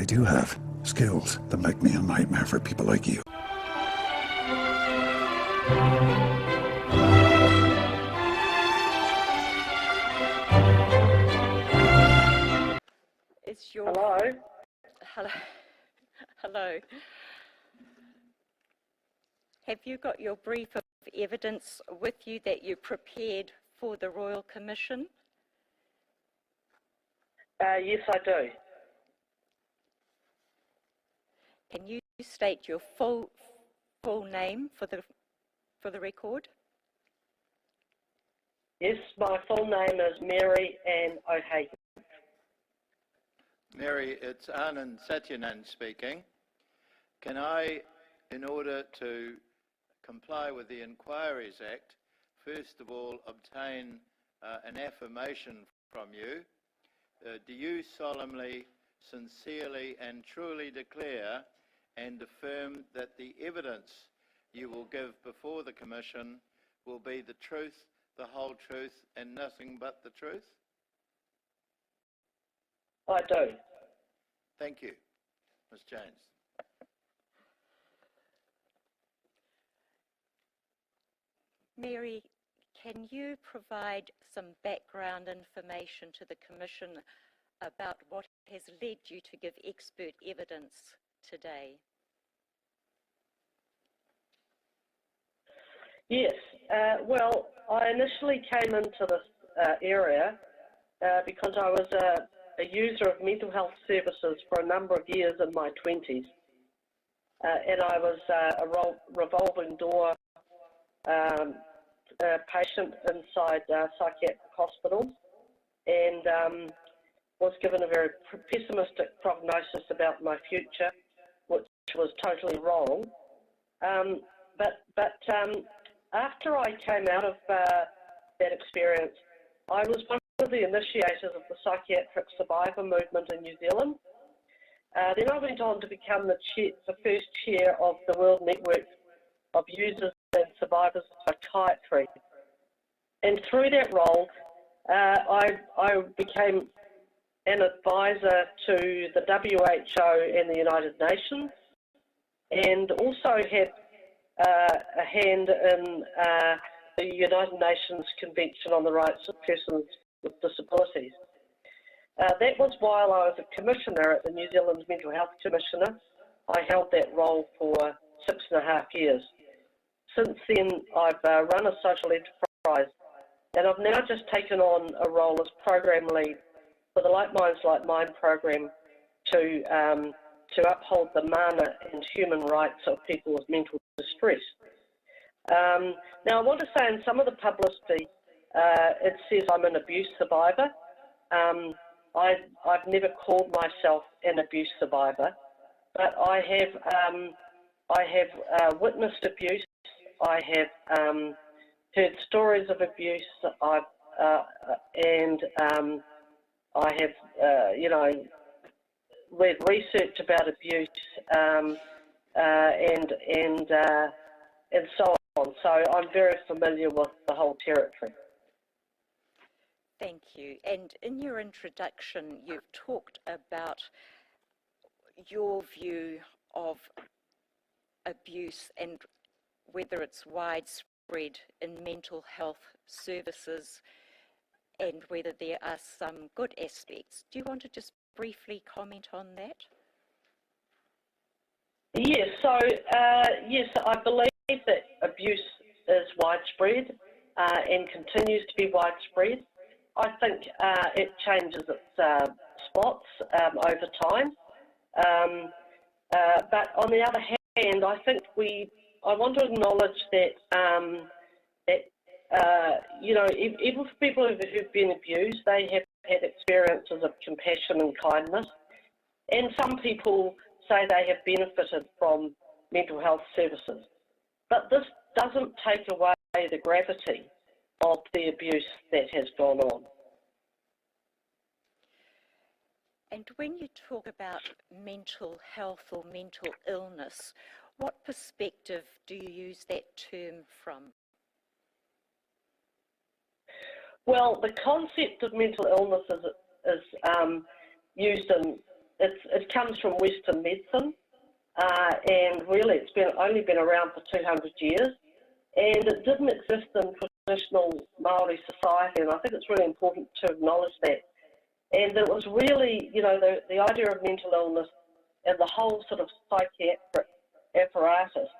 do have skills that make me a nightmare for people like you. Hello? Hello. Hello. Have you got your brief of evidence with you that you prepared for the Royal Commission? Yes, I do. Can you state your full name for the record? Yes, my full name is Mary Ann O'Hagan. Mary, it's Anand Satyanan speaking. Can I, in order to comply with the Inquiries Act, first of all obtain an affirmation from you? Do you solemnly, sincerely and truly declare and affirm that the evidence you will give before the Commission will be the truth, the whole truth and nothing but the truth? I do. Thank you. Ms. James. Mary, can you provide some background information to the Commission about what has led you to give expert evidence today? Yes. Well, I initially came into this area because I was a user of mental health services for a number of years in my 20s. And I was a revolving door patient inside psychiatric hospitals, and was given a very pessimistic prognosis about my future, which was totally wrong. But after I came out of that experience, I was one of the initiators of the psychiatric survivor movement in New Zealand. Then I went on to become the first chair of the World Network of Users and Survivors of Psychiatry. And through that role, I became an advisor to the WHO and the United Nations, and also had a hand in the United Nations Convention on the Rights of Persons with Disabilities. That was while I was a commissioner at the New Zealand Mental Health Commissioner. I held that role for 6.5 years. Since then, I've run a social enterprise, and I've now just taken on a role as program lead for the Like Minds Like Mine program to uphold the mana and human rights of people with mental distress. Now, I want to say in some of the publicity, it says I'm an abuse survivor. I've never called myself an abuse survivor, but I have witnessed abuse. I have heard stories of abuse. I have, read research about abuse and so on. So I'm very familiar with the whole territory. Thank you. And in your introduction, you've talked about your view of abuse and whether it's widespread in mental health services and whether there are some good aspects. Do you want to just briefly comment on that? Yes, so yes, I believe that abuse is widespread and continues to be widespread. I think it changes its spots over time. But on the other hand, I think I want to acknowledge that even for people who've been abused, they have had experiences of compassion and kindness. And some people say they have benefited from mental health services. But this doesn't take away the gravity of the abuse that has gone on. And when you talk about mental health or mental illness, what perspective do you use that term from? Well, the concept of mental illness is used it comes from Western medicine, and really it's only been around for 200 years, and it didn't exist in traditional Māori society, and I think it's really important to acknowledge that. And it was really, you know, the idea of mental illness and the whole sort of psychiatric apparatus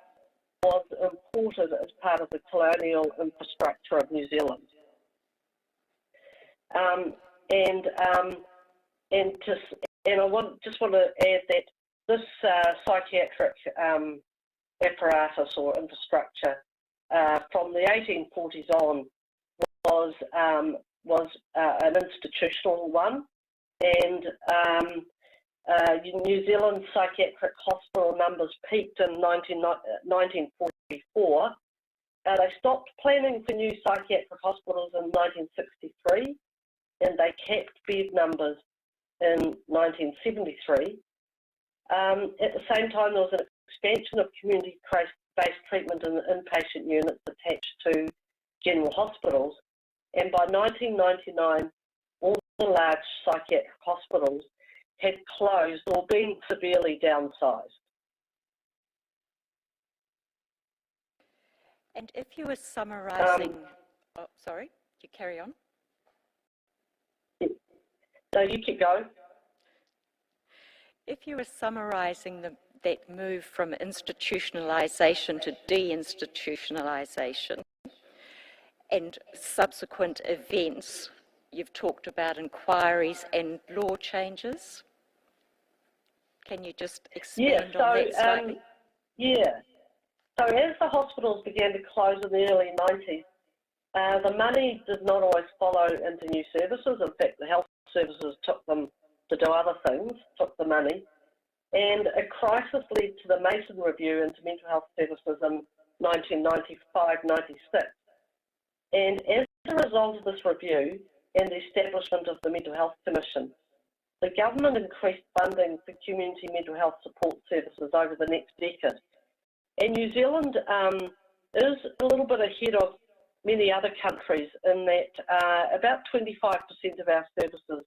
was imported as part of the colonial infrastructure of New Zealand. And I just want to add that this psychiatric apparatus or infrastructure from the 1840s on was an institutional one, and New Zealand's psychiatric hospital numbers peaked in 1944. They stopped planning for new psychiatric hospitals in 1963, and they capped bed numbers in 1973. At the same time, there was an expansion of community-based treatment in inpatient units attached to general hospitals, and by 1999, all the large psychiatric hospitals had closed or been severely downsized. And if you were summarising, sorry, you carry on. No, you keep going. If you were summarising that move from institutionalisation to deinstitutionalisation and subsequent events, you've talked about inquiries and law changes. Can you just expand on that slightly? So as the hospitals began to close in the early 90s, the money did not always follow into new services. In fact, the health services took them to do other things, took the money. And a crisis led to the Mason Review into mental health services in 1995-96. And as a result of this review and the establishment of the Mental Health Commission, the government increased funding for community mental health support services over the next decade. And New Zealand is a little bit ahead of many other countries in that about 25% of our services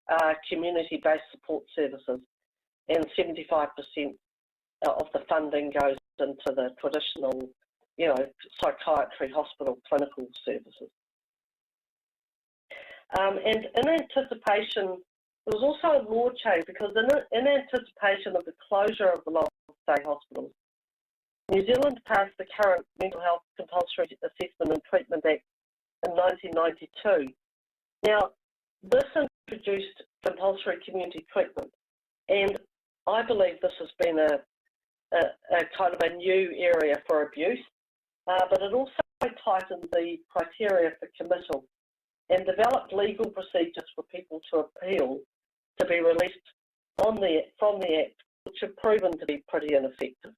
are community-based support services, and 75% of the funding goes into the traditional, you know, psychiatry, hospital, clinical services. And in anticipation, there was also a law change because in anticipation of the closure of the long-stay hospitals, New Zealand passed the current Mental Health Compulsory Assessment and Treatment Act in 1992. Now, this introduced compulsory community treatment, and I believe this has been a kind of a new area for abuse, but it also tightened the criteria for committal and developed legal procedures for people to appeal to be released from the Act, which have proven to be pretty ineffective.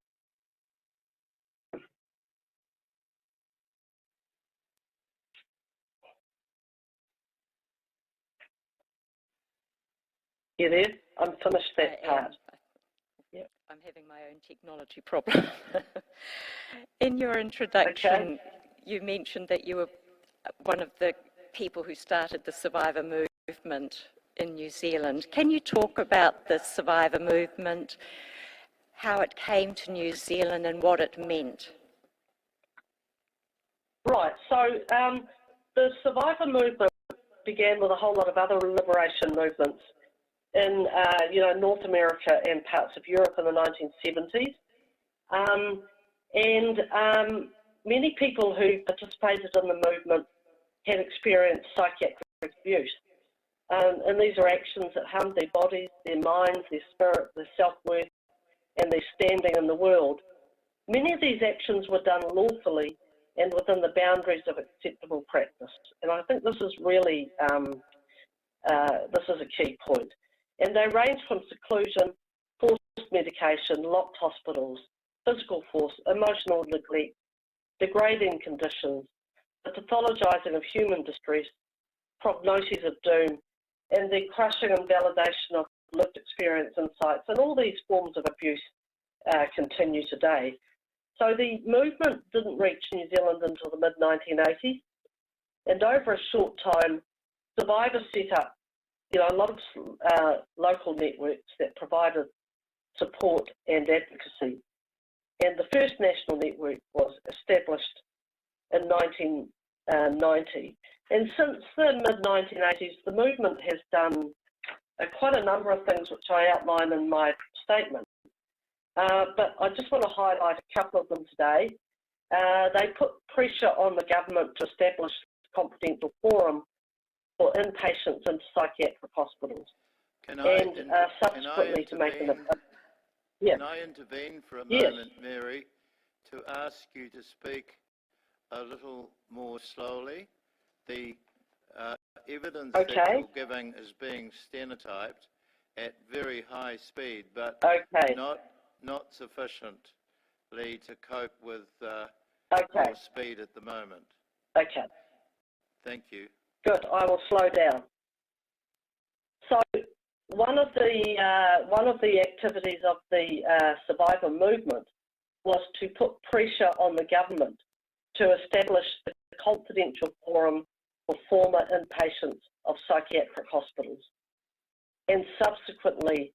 You there? I'm finished that part. Yep. I'm having my own technology problem. In your introduction, you mentioned that you were one of the people who started the survivor movement in New Zealand. Can you talk about the survivor movement, how it came to New Zealand and what it meant? Right, so the survivor movement began with a whole lot of other liberation movements in North America and parts of Europe in the 1970s. Many people who participated in the movement had experienced psychiatric abuse. And these are actions that harmed their bodies, their minds, their spirit, their self-worth, and their standing in the world. Many of these actions were done lawfully and within the boundaries of acceptable practice. And I think this is really, this is a key point. And they range from seclusion, forced medication, locked hospitals, physical force, emotional neglect, degrading conditions, the pathologizing of human distress, prognoses of doom, and the crushing and validation of lived experience insights. And all these forms of abuse continue today. So the movement didn't reach New Zealand until the mid-1980s. And over a short time, survivors set up a lot of local networks that provided support and advocacy. And the first national network was established in 1990. And since the mid-1980s, the movement has done quite a number of things which I outline in my statement. But I just want to highlight a couple of them today. They put pressure on the government to establish a confidential forum for inpatients into psychiatric hospitals. Subsequently to make an... Can I intervene for a moment, Mary, to ask you to speak a little more slowly? The evidence that you're giving is being stenotyped at very high speed, but not sufficiently to cope with your speed at the moment. Okay. Thank you. Good. I will slow down. So one of the activities of the survivor movement was to put pressure on the government to establish a confidential forum for former inpatients of psychiatric hospitals, and subsequently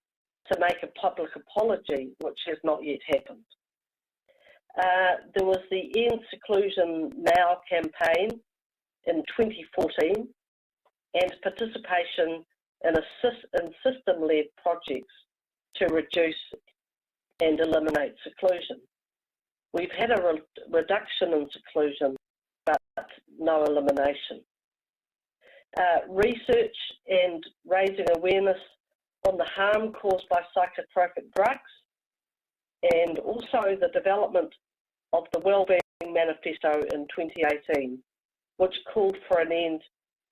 to make a public apology, which has not yet happened. There was the End Seclusion Now campaign in 2014 and participation in system-led projects to reduce and eliminate seclusion. We've had a reduction in seclusion, but no elimination. Research and raising awareness on the harm caused by psychotropic drugs, and also the development of the Wellbeing Manifesto in 2018, which called for an end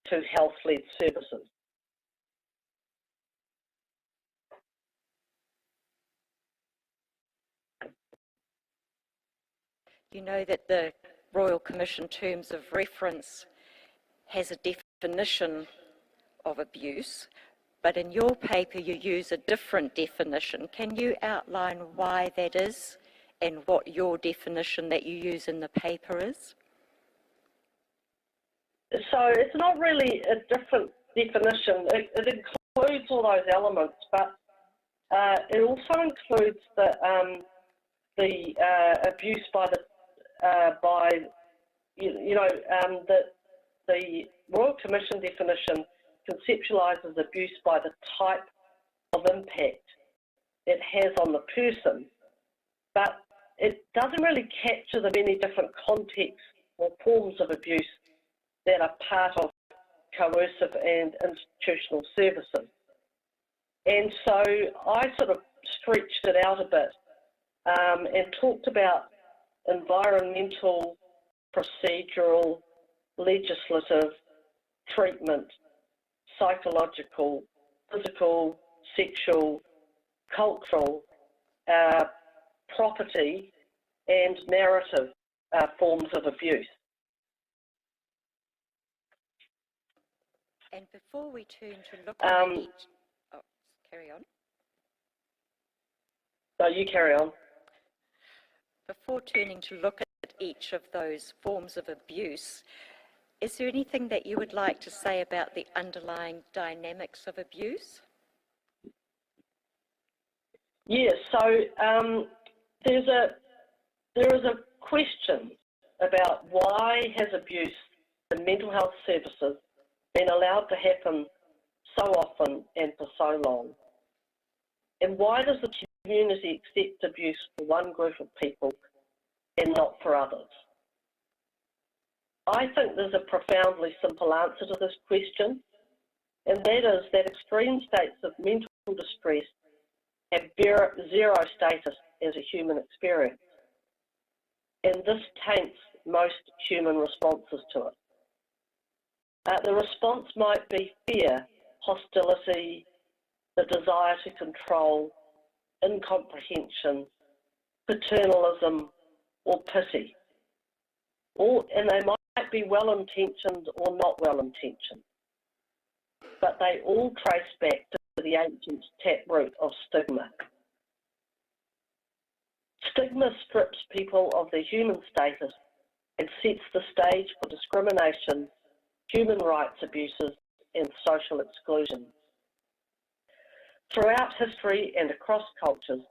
to health-led services. You know that the Royal Commission Terms of Reference has a definition of abuse, but in your paper you use a different definition. Can you outline why that is and what your definition that you use in the paper is? So it's not really a different definition. It includes all those elements, but it also includes the abuse by the the Royal Commission definition conceptualises abuse by the type of impact it has on the person, but it doesn't really capture the many different contexts or forms of abuse that are part of coercive and institutional services. And so I sort of stretched it out a bit and talked about environmental, procedural, legislative, treatment, psychological, physical, sexual, cultural, property, and narrative forms of abuse. And before we turn to look at each... Oh, carry on. No, you carry on. Before turning to look at each of those forms of abuse, is there anything that you would like to say about the underlying dynamics of abuse? Yes, so there is a question about why has abuse in mental health services been allowed to happen so often and for so long? And why does the community accept abuse for one group of people and not for others? I think there's a profoundly simple answer to this question, and that is that extreme states of mental distress have zero status as a human experience, and this taints most human responses to it. The response might be fear, hostility, the desire to control, incomprehension, paternalism, or pity. And they might be well-intentioned or not well-intentioned, but they all trace back to the ancient taproot of stigma. Stigma strips people of their human status and sets the stage for discrimination, human rights abuses, and social exclusion. Throughout history and across cultures,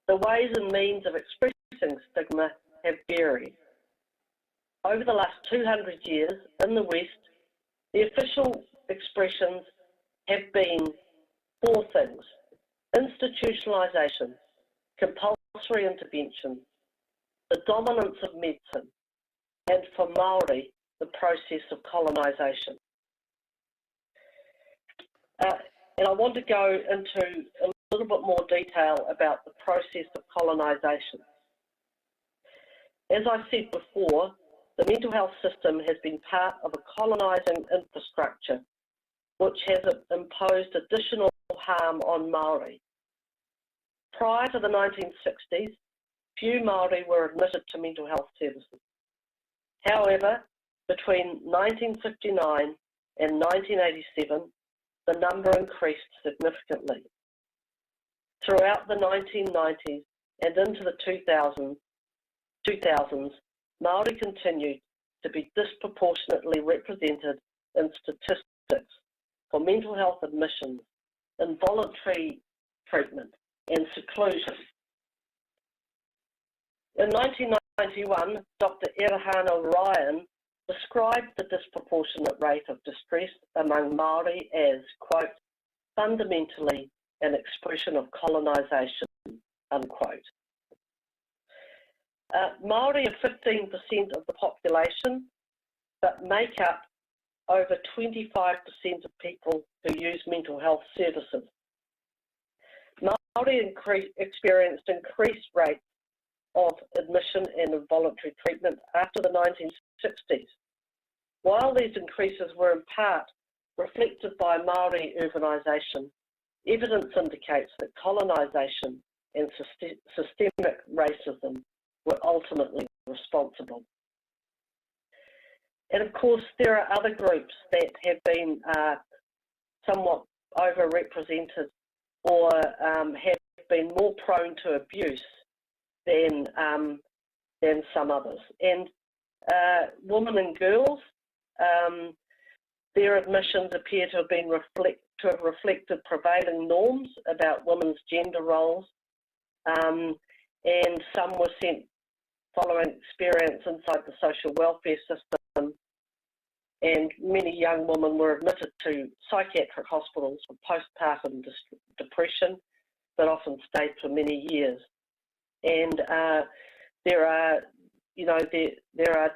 the ways and means of expressing stigma have varied. Over the last 200 years in the West, the official expressions have been four things: institutionalisation, compulsory intervention, the dominance of medicine, and for Māori, the process of colonisation. And I want to go into a little bit more detail about the process of colonisation. As I said before, the mental health system has been part of a colonising infrastructure which has imposed additional harm on Māori. Prior to the 1960s, few Māori were admitted to mental health services. However, between 1959 and 1987, the number increased significantly. Throughout the 1990s and into the 2000s, Māori continued to be disproportionately represented in statistics for mental health admissions, involuntary treatment, and seclusion. In 1991, Dr. Aotearoa described the disproportionate rate of distress among Māori as, quote, fundamentally an expression of colonisation, unquote. Māori are 15% of the population, but make up over 25% of people who use mental health services. Māori experienced increased rates of admission and involuntary treatment after the 1960s. While these increases were in part reflected by Māori urbanisation, evidence indicates that colonisation and systemic racism were ultimately responsible. And of course, there are other groups that have been somewhat overrepresented or have been more prone to abuse than some others. And women and girls, their admissions appear to have reflected prevailing norms about women's gender roles, and some were sent following experience inside the social welfare system, and many young women were admitted to psychiatric hospitals for postpartum depression that often stayed for many years. And there are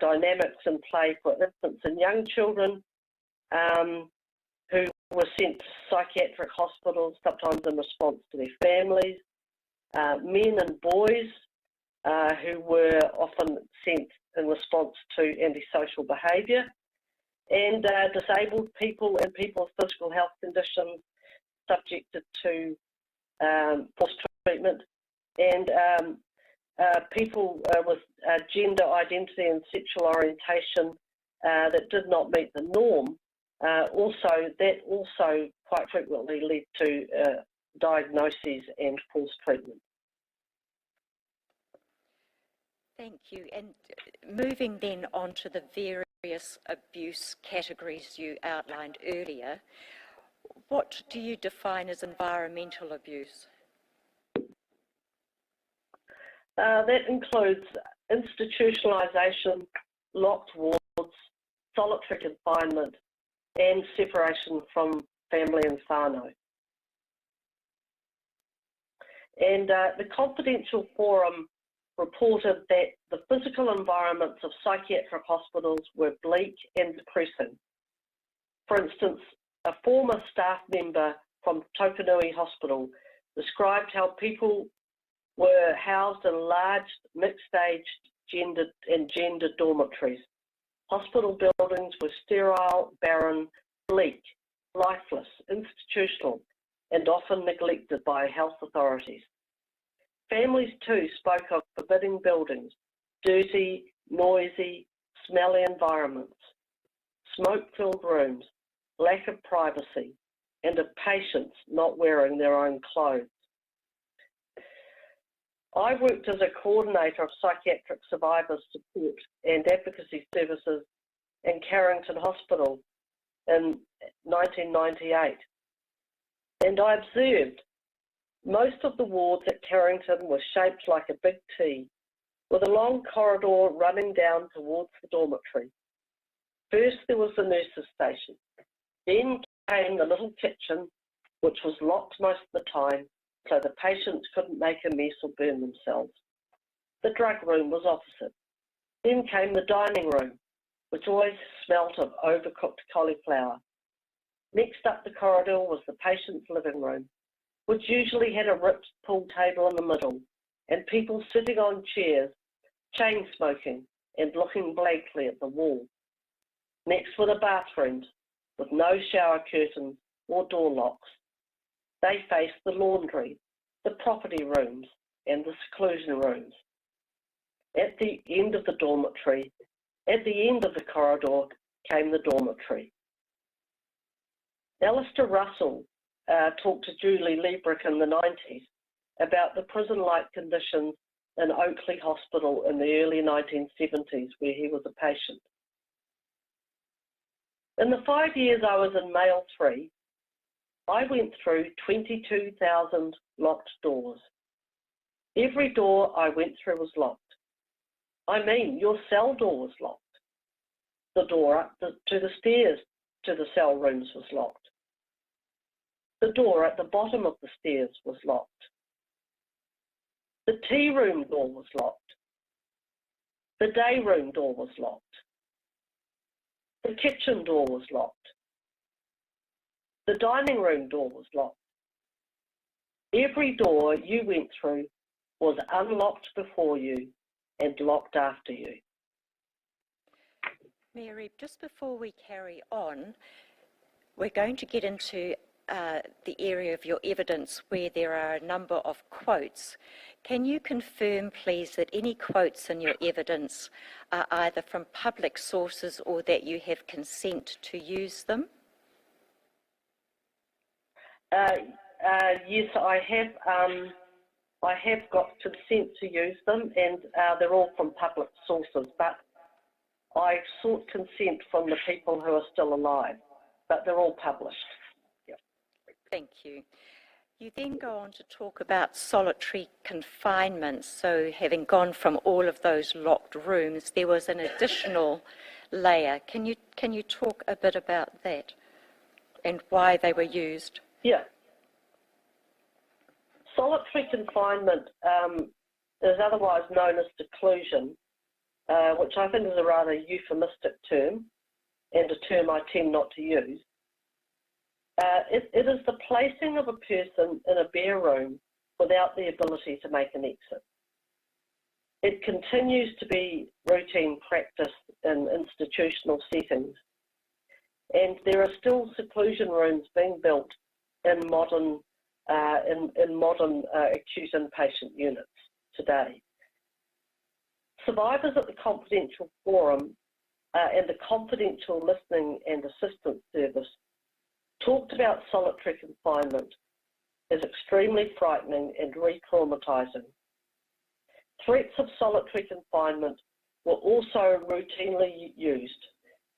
dynamics in play for infants and young children who were sent to psychiatric hospitals, sometimes in response to their families, men and boys who were often sent in response to antisocial behaviour, and disabled people and people with physical health conditions subjected to forced treatment, and people with gender identity and sexual orientation that did not meet the norm. Also quite frequently led to diagnoses and forced treatment. Thank you. And moving then on to the various abuse categories you outlined earlier, what do you define as environmental abuse? That includes institutionalisation, locked wards, solitary confinement, and separation from family and whānau. And the Confidential Forum reported that the physical environments of psychiatric hospitals were bleak and depressing. For instance, a former staff member from Tokanui Hospital described how people were housed in large mixed-age gendered dormitories. Hospital buildings were sterile, barren, bleak, lifeless, institutional, and often neglected by health authorities. Families too spoke of forbidding buildings, dirty, noisy, smelly environments, smoke-filled rooms, lack of privacy, and of patients not wearing their own clothes. I worked as a coordinator of psychiatric survivors support and advocacy services in Carrington Hospital in 1998. and I observed most of the wards at Carrington were shaped like a big T, with a long corridor running down towards the dormitory. First there was the nurses' station, then came the little kitchen, which was locked most of the time, so the patients couldn't make a mess or burn themselves. The drug room was opposite. Then came the dining room, which always smelt of overcooked cauliflower. Next up the corridor was the patient's living room, which usually had a ripped pool table in the middle and people sitting on chairs, chain smoking and looking blankly at the wall. Next were the bathrooms, with no shower curtains or door locks. They faced the laundry, the property rooms and the seclusion rooms. At the end of the dormitory, at the end of the corridor, came the dormitory. Alistair Russell talked to Julie Liebrick in the 90s about the prison-like conditions in Oakley Hospital in the early 1970s, where he was a patient. In the 5 years I was in Male 3, I went through 22,000 locked doors. Every door I went through was locked. I mean, your cell door was locked. The door up to the stairs to the cell rooms was locked. The door at the bottom of the stairs was locked. The tea room door was locked. The day room door was locked. The kitchen door was locked. The dining room door was locked. Every door you went through was unlocked before you and locked after you. Mary, just before we carry on, we're going to get into the area of your evidence where there are a number of quotes. Can you confirm, please, that any quotes in your evidence are either from public sources or that you have consent to use them? Yes, I have got consent to use them, and they're all from public sources, but I sought consent from the people who are still alive, but they're all published. Yep. Thank you. You then go on to talk about solitary confinement. So having gone from all of those locked rooms, there was an additional layer. Can you talk a bit about that and why they were used? Yeah. Solitary confinement is otherwise known as seclusion, which I think is a rather euphemistic term and a term I tend not to use. It is the placing of a person in a bare room without the ability to make an exit. It continues to be routine practice in institutional settings, and there are still seclusion rooms being built in modern acute inpatient units today. Survivors at the Confidential Forum and the Confidential Listening and Assistance Service talked about solitary confinement as extremely frightening and re-traumatising. Threats of solitary confinement were also routinely used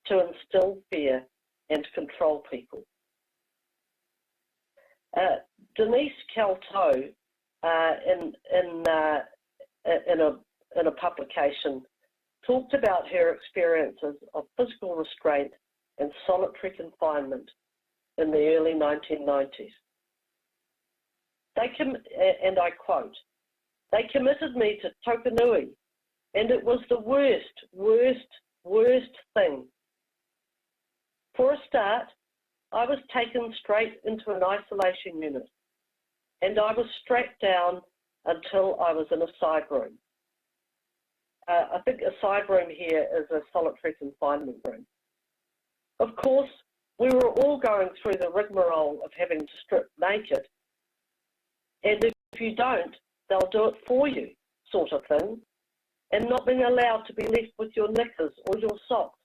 to instill fear and control people. Denise Calto, in a publication, talked about her experiences of physical restraint and solitary confinement in the early 1990s. And I quote, "They committed me to Tokanui, and it was the worst thing. For a start, I was taken straight into an isolation unit, and I was strapped down until I was in a side room." I think a side room here is a solitary confinement room. Of course, we were all going through the rigmarole of having to strip naked, and if you don't, they'll do it for you, sort of thing, and not being allowed to be left with your knickers or your socks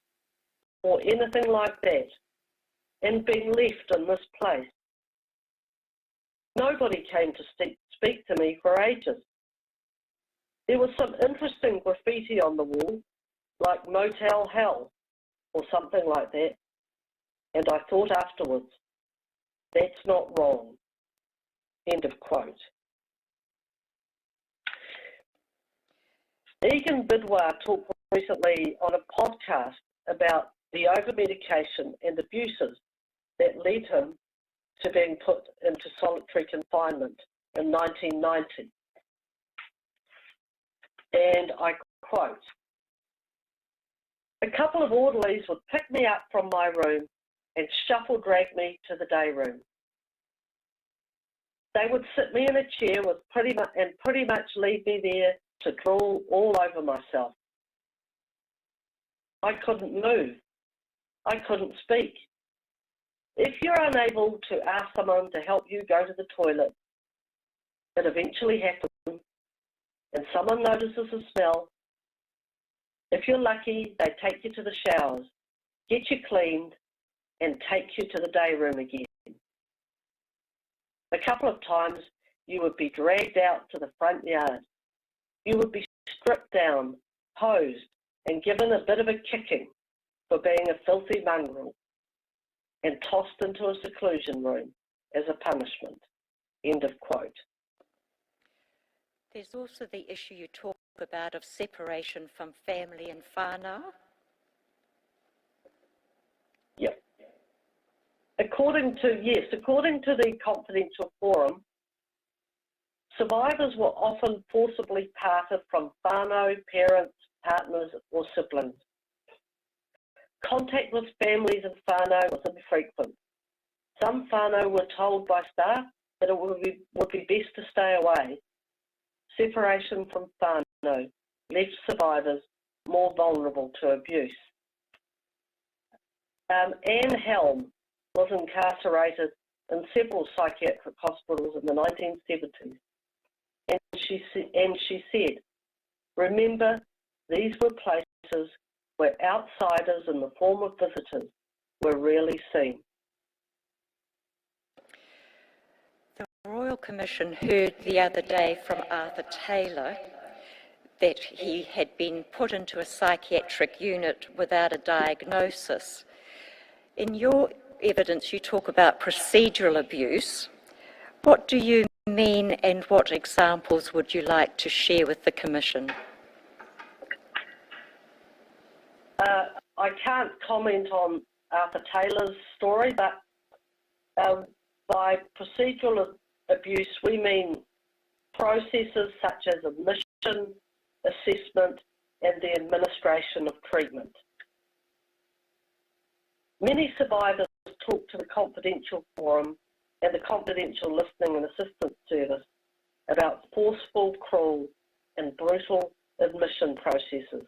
or anything like that, and being left in this place. Nobody came to speak to me for ages. There was some interesting graffiti on the wall, like Motel Hell or something like that, and I thought afterwards, that's not wrong. End of quote. Egan Bidwar talked recently on a podcast about the over-medication and abuses that led him to being put into solitary confinement in 1990. And I quote, "A couple of orderlies would pick me up from my room and shuffle drag me to the day room. They would sit me in a chair with pretty much leave me there to drool all over myself. I couldn't move. I couldn't speak. If you're unable to ask someone to help you go to the toilet, it eventually happens, and someone notices the smell. If you're lucky, they take you to the showers, get you cleaned, and take you to the day room again. A couple of times, you would be dragged out to the front yard. You would be stripped down, hosed, and given a bit of a kicking for being a filthy mongrel, and tossed into a seclusion room as a punishment." End of quote. There's also the issue you talk about of separation from family and whānau. Yep. According to the Confidential Forum, survivors were often forcibly parted from whānau, parents, partners, or siblings. Contact with families and whānau was infrequent. Some whānau were told by staff that it would be best to stay away. Separation from whānau left survivors more vulnerable to abuse. Anne Helm was incarcerated in several psychiatric hospitals in the 1970s, and she said, "Remember, these were places where outsiders in the form of visitors were rarely seen." The Royal Commission heard the other day from Arthur Taylor that he had been put into a psychiatric unit without a diagnosis. In your evidence, you talk about procedural abuse. What do you mean, and what examples would you like to share with the Commission? I can't comment on Arthur Taylor's story, but by procedural abuse, we mean processes such as admission, assessment, and the administration of treatment. Many survivors talk to the Confidential Forum and the Confidential Listening and Assistance Service about forceful, cruel, and brutal admission processes.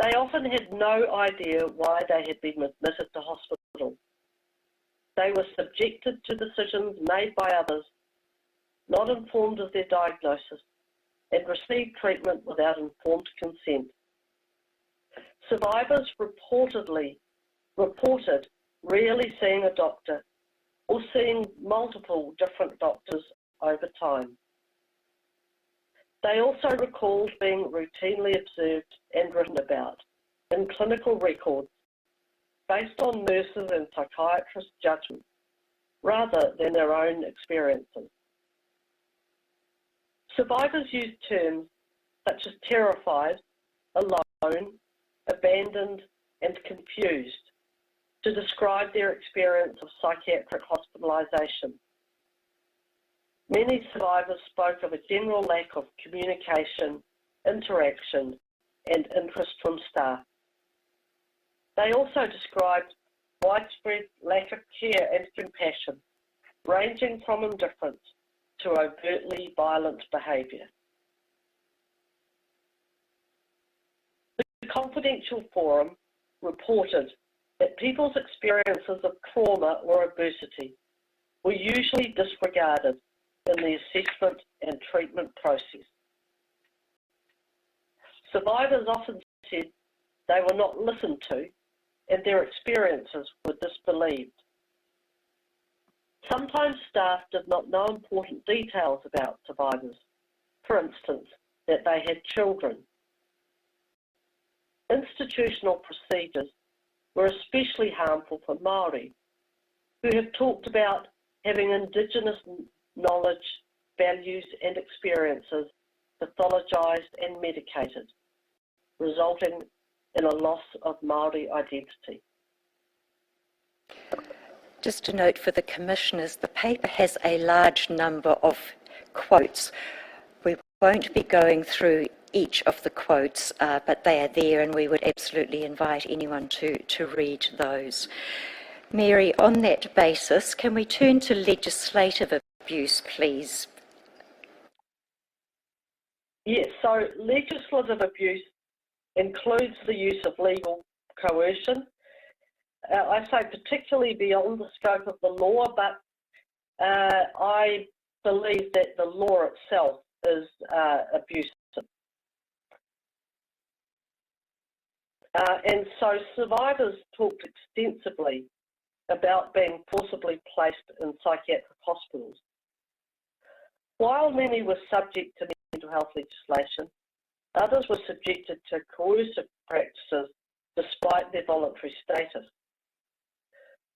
They often had no idea why they had been admitted to hospital. They were subjected to decisions made by others, not informed of their diagnosis, and received treatment without informed consent. Survivors reported rarely seeing a doctor or seeing multiple different doctors over time. They also recalled being routinely observed and written about in clinical records based on nurses and psychiatrists' judgment rather than their own experiences. Survivors used terms such as terrified, alone, abandoned, and confused to describe their experience of psychiatric hospitalisation. Many survivors spoke of a general lack of communication, interaction, and interest from staff. They also described widespread lack of care and compassion, ranging from indifference to overtly violent behaviour. The Confidential Forum reported that people's experiences of trauma or adversity were usually disregarded in the assessment and treatment process. Survivors often said they were not listened to and their experiences were disbelieved. Sometimes staff did not know important details about survivors, for instance, that they had children. Institutional procedures were especially harmful for Māori, who have talked about having Indigenous knowledge, values and experiences pathologised and medicated, resulting in a loss of Māori identity. Just a note for the commissioners, the paper has a large number of quotes. We won't be going through each of the quotes, but they are there and we would absolutely invite anyone to read those. Mary, on that basis, can we turn to legislative abuse, please? Yes, so legislative abuse includes the use of legal coercion. I say particularly beyond the scope of the law, but I believe that the law itself is abusive. And so survivors talked extensively about being forcibly placed in psychiatric hospitals. While many were subject to mental health legislation, others were subjected to coercive practices despite their voluntary status.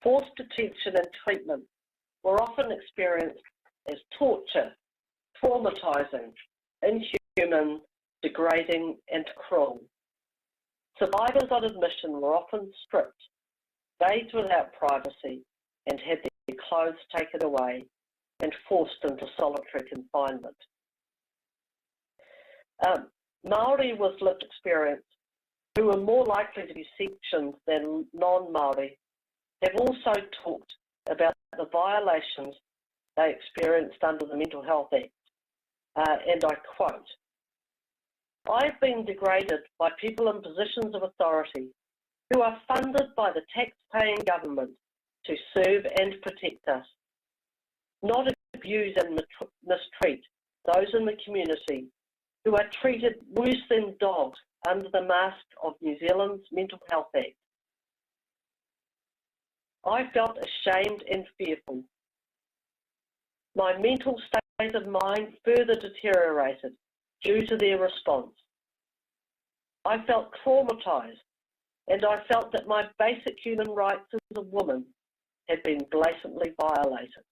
Forced detention and treatment were often experienced as torture, traumatising, inhuman, degrading and cruel. Survivors on admission were often stripped, bathed without privacy and had their clothes taken away and forced into solitary confinement. Māori with lived experience, who were more likely to be sectioned than non-Māori, have also talked about the violations they experienced under the Mental Health Act, and I quote, "I've been degraded by people in positions of authority who are funded by the tax-paying government to serve and protect us, not abuse and mistreat those in the community who are treated worse than dogs under the mask of New Zealand's Mental Health Act. I felt ashamed and fearful. My mental state of mind further deteriorated due to their response. I felt traumatised, and I felt that my basic human rights as a woman had been blatantly violated."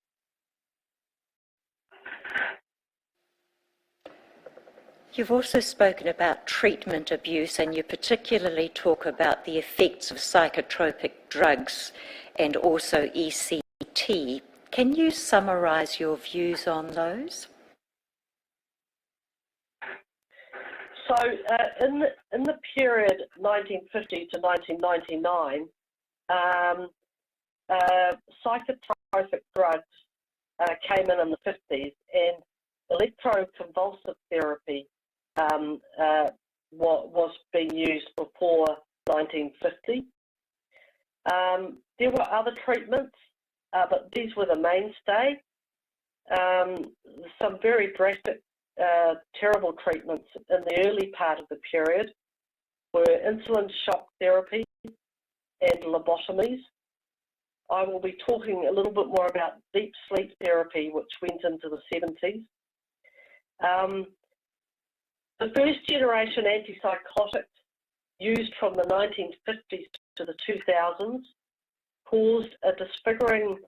You've also spoken about treatment abuse, and you particularly talk about the effects of psychotropic drugs and also ECT. Can you summarise your views on those? So in the period 1950 to 1999, psychotropic drugs came in the 50s, and electroconvulsive therapy was being used before 1950. There were other treatments, but these were the mainstay. Some very drastic, terrible treatments in the early part of the period were insulin shock therapy and lobotomies. I will be talking a little bit more about deep sleep therapy, which went into the 70s. The first generation antipsychotics used from the 1950s to the 2000s caused a disfiguring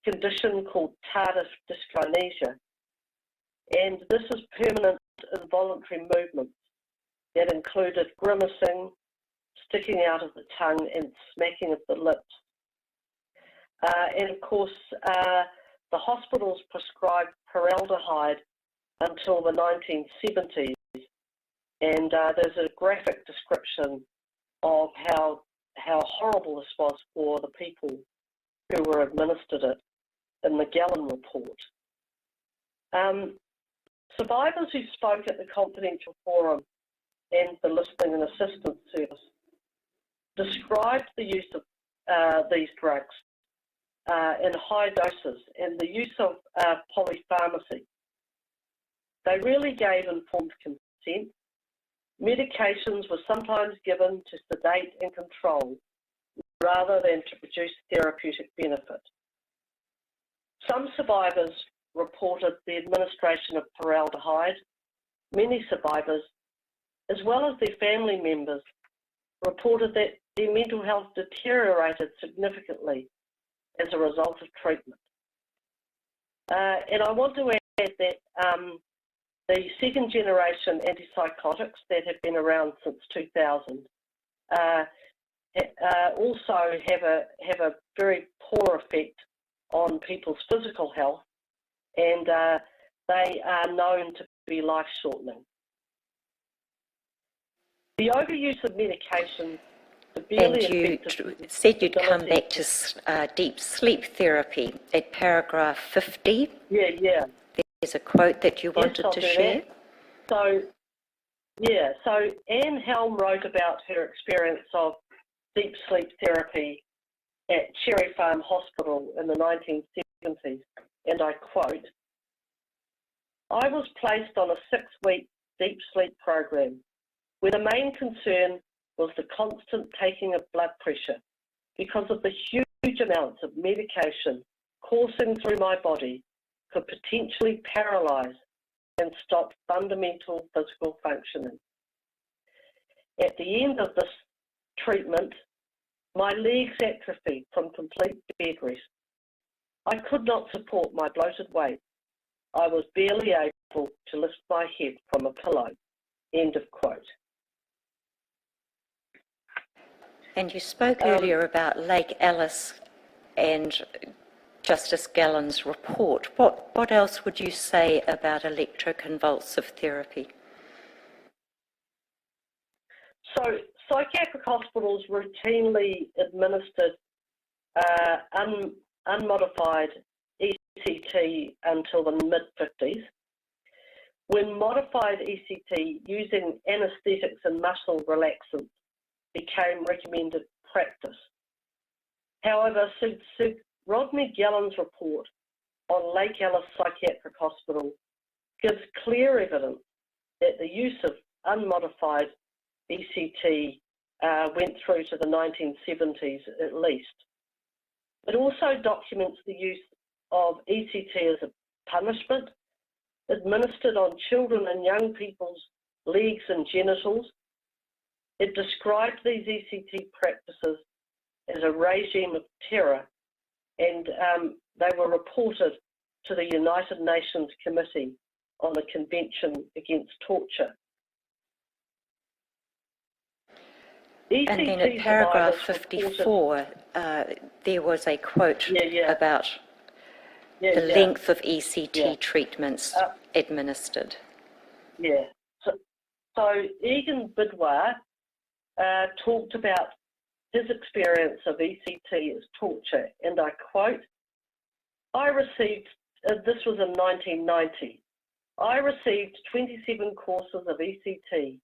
condition called tardive dyskinesia, and this is permanent involuntary movements that included grimacing, sticking out of the tongue and smacking of the lips. And of course, the hospitals prescribed formaldehyde until the 1970s, and there's a graphic description of how horrible this was for the people who were administered it in the Gallen report. Survivors who spoke at the Confidential Forum and the Listening and Assistance Service described the use of these drugs in high doses and the use of polypharmacy. They really gave informed consent. Medications were sometimes given to sedate and control rather than to produce therapeutic benefit. Some survivors reported the administration of formaldehyde. Many survivors, as well as their family members, reported that their mental health deteriorated significantly as a result of treatment. And I want to add that the second generation antipsychotics that have been around since 2000 also have a very poor effect on people's physical health, and they are known to be life-shortening. The overuse of medication severely And you said you'd come back to deep sleep therapy at paragraph 50. Yeah. There's a quote that you wanted to share. So Anne Helm wrote about her experience of deep sleep therapy at Cherry Farm Hospital in the 1970s, and I quote, "I was placed on a 6-week deep sleep program where the main concern was the constant taking of blood pressure because of the huge amounts of medication coursing through my body could potentially paralyze and stop fundamental physical functioning. At the end of this treatment, my legs atrophied from complete bed rest. I could not support my bloated weight. I was barely able to lift my head from a pillow." End of quote. And you spoke earlier about Lake Alice and Justice Gallen's report. What else would you say about electroconvulsive therapy? So, psychiatric hospitals routinely administered unmodified ECT until the mid-50s, when modified ECT using anaesthetics and muscle relaxants became recommended practice. However, Sir Rodney Gallen's report on Lake Alice Psychiatric Hospital gives clear evidence that the use of unmodified ECT went through to the 1970s at least. It also documents the use of ECT as a punishment, administered on children and young people's legs and genitals. It described these ECT practices as a regime of terror, and they were reported to the United Nations Committee on the Convention Against Torture. And then in paragraph 54, there was a quote about the length of ECT treatments administered. Yeah. So Egan Bidwar talked about his experience of ECT as torture, and I quote, "I received, this was in 1990, I received 27 courses of ECT,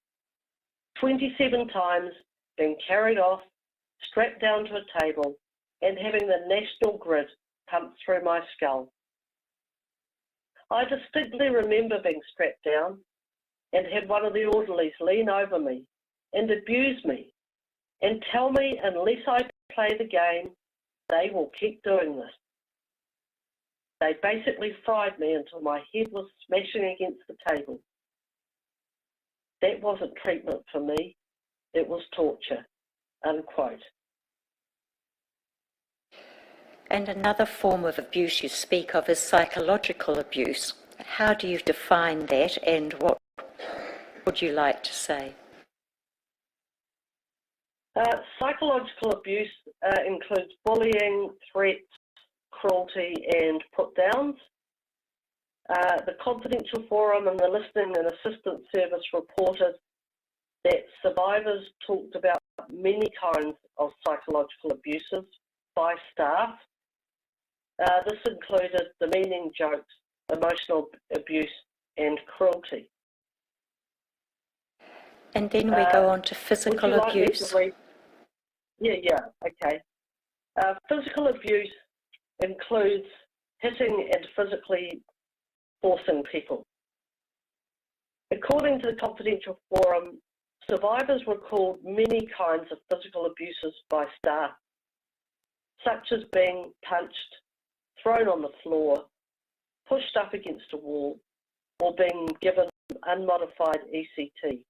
27 times being carried off, strapped down to a table, and having the national grid pumped through my skull. I distinctly remember being strapped down and had one of the orderlies lean over me and abuse me and tell me unless I play the game, they will keep doing this. They basically fried me until my head was smashing against the table. That wasn't treatment for me, it was torture," unquote. And another form of abuse you speak of is psychological abuse. How do you define that, and what would you like to say? Psychological abuse includes bullying, threats, cruelty, and put-downs. The Confidential Forum and the Listening and Assistance Service reported that survivors talked about many kinds of psychological abuses by staff. This included demeaning jokes, emotional abuse, and cruelty. And then we go on to physical abuse. Okay. Physical abuse includes hitting and physically forcing people. According to the Confidential Forum, survivors recalled many kinds of physical abuses by staff, such as being punched, thrown on the floor, pushed up against a wall, or being given unmodified ECT.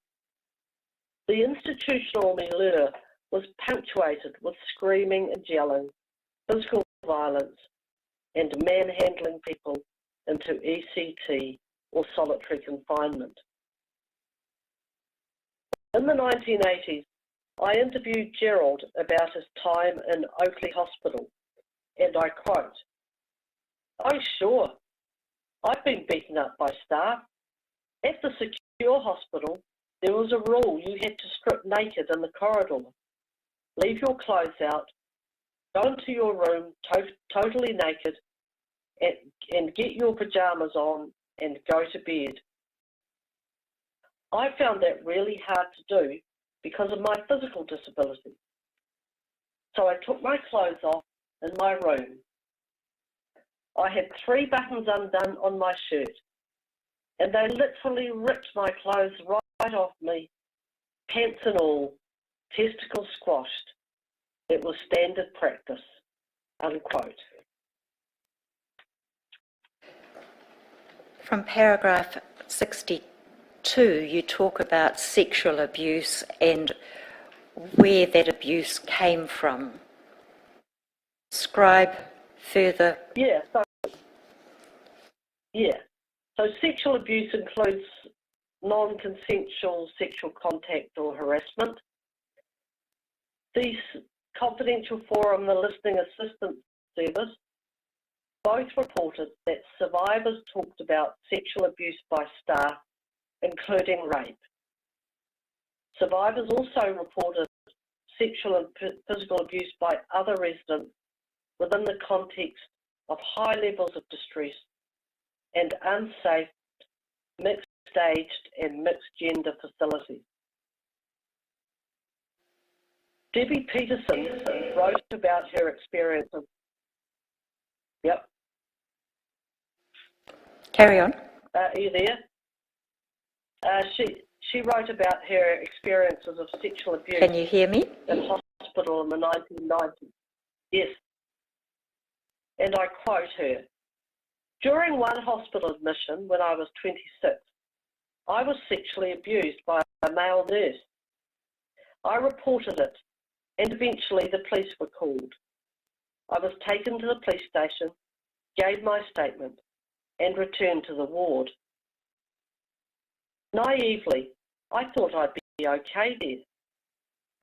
The institutional milieu was punctuated with screaming and yelling, physical violence, and manhandling people into ECT or solitary confinement. In the 1980s, I interviewed Gerald about his time in Oakley Hospital, and I quote, "Oh sure, I've been beaten up by staff. At the secure hospital, there was a rule you had to strip naked in the corridor, leave your clothes out, go into your room totally naked, and get your pajamas on and go to bed. I found that really hard to do because of my physical disability. So I took my clothes off in my room. I had 3 buttons undone on my shirt, and they literally ripped my clothes right off me, pants and all, testicles squashed. It was standard practice," unquote. From paragraph 62, you talk about sexual abuse and where that abuse came from. Describe further. So sexual abuse includes non-consensual sexual contact or harassment. The Confidential Forum, the Listening Assistance Service, both reported that survivors talked about sexual abuse by staff, including rape. Survivors also reported sexual and physical abuse by other residents within the context of high levels of distress and unsafe, mixed-aged and mixed-gender facilities. Debbie Peterson wrote about her experience of... Yep. Carry on. Are you there? She wrote about her experiences of sexual abuse. Can you hear me? In hospital in the 1990s. Yes. And I quote her, "During one hospital admission when I was 26, I was sexually abused by a male nurse. I reported it, and eventually the police were called. I was taken to the police station, gave my statement, and returned to the ward. Naively, I thought I'd be okay there.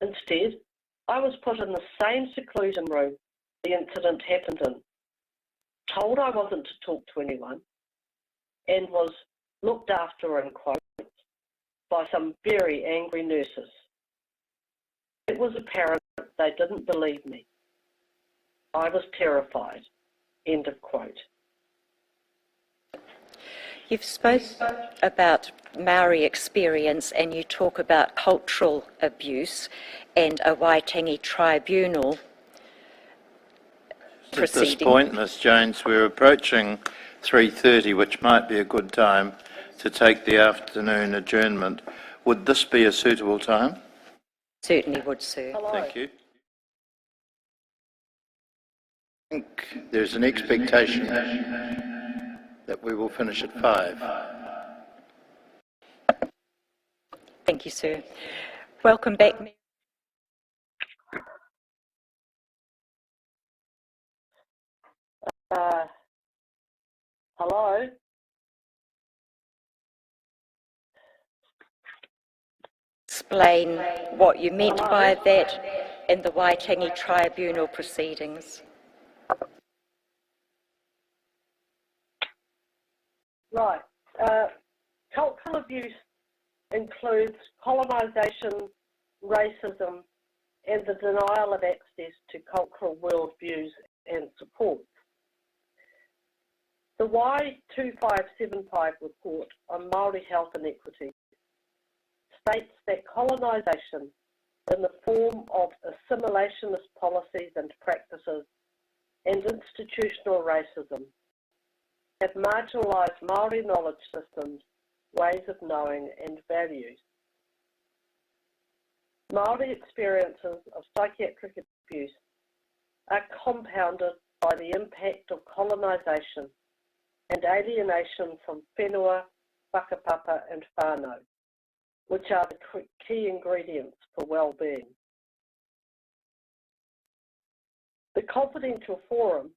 Instead, I was put in the same seclusion room the incident happened in, told I wasn't to talk to anyone, and was looked after, in quotes, by some very angry nurses. It was apparent they didn't believe me. I was terrified," end of quote. You've spoken about Maori experience and you talk about cultural abuse and a Waitangi tribunal proceeding. At this point, Ms Jones, we're approaching 3:30, which might be a good time to take the afternoon adjournment. Would this be a suitable time? Certainly would, sir. Hello. Thank you. I think there's an expectation that we will finish at 5. Thank you, sir. Welcome back. Hello? Explain what you meant by that in the Waitangi tribunal proceedings. Right. Cultural abuse includes colonisation, racism, and the denial of access to cultural worldviews and support. The Y2575 report on Māori health and equity states that colonisation in the form of assimilationist policies and practices and institutional racism have marginalised Māori knowledge systems, ways of knowing and values. Māori experiences of psychiatric abuse are compounded by the impact of colonisation and alienation from whenua, whakapapa and whānau, which are the key ingredients for well-being. The Confidential Forum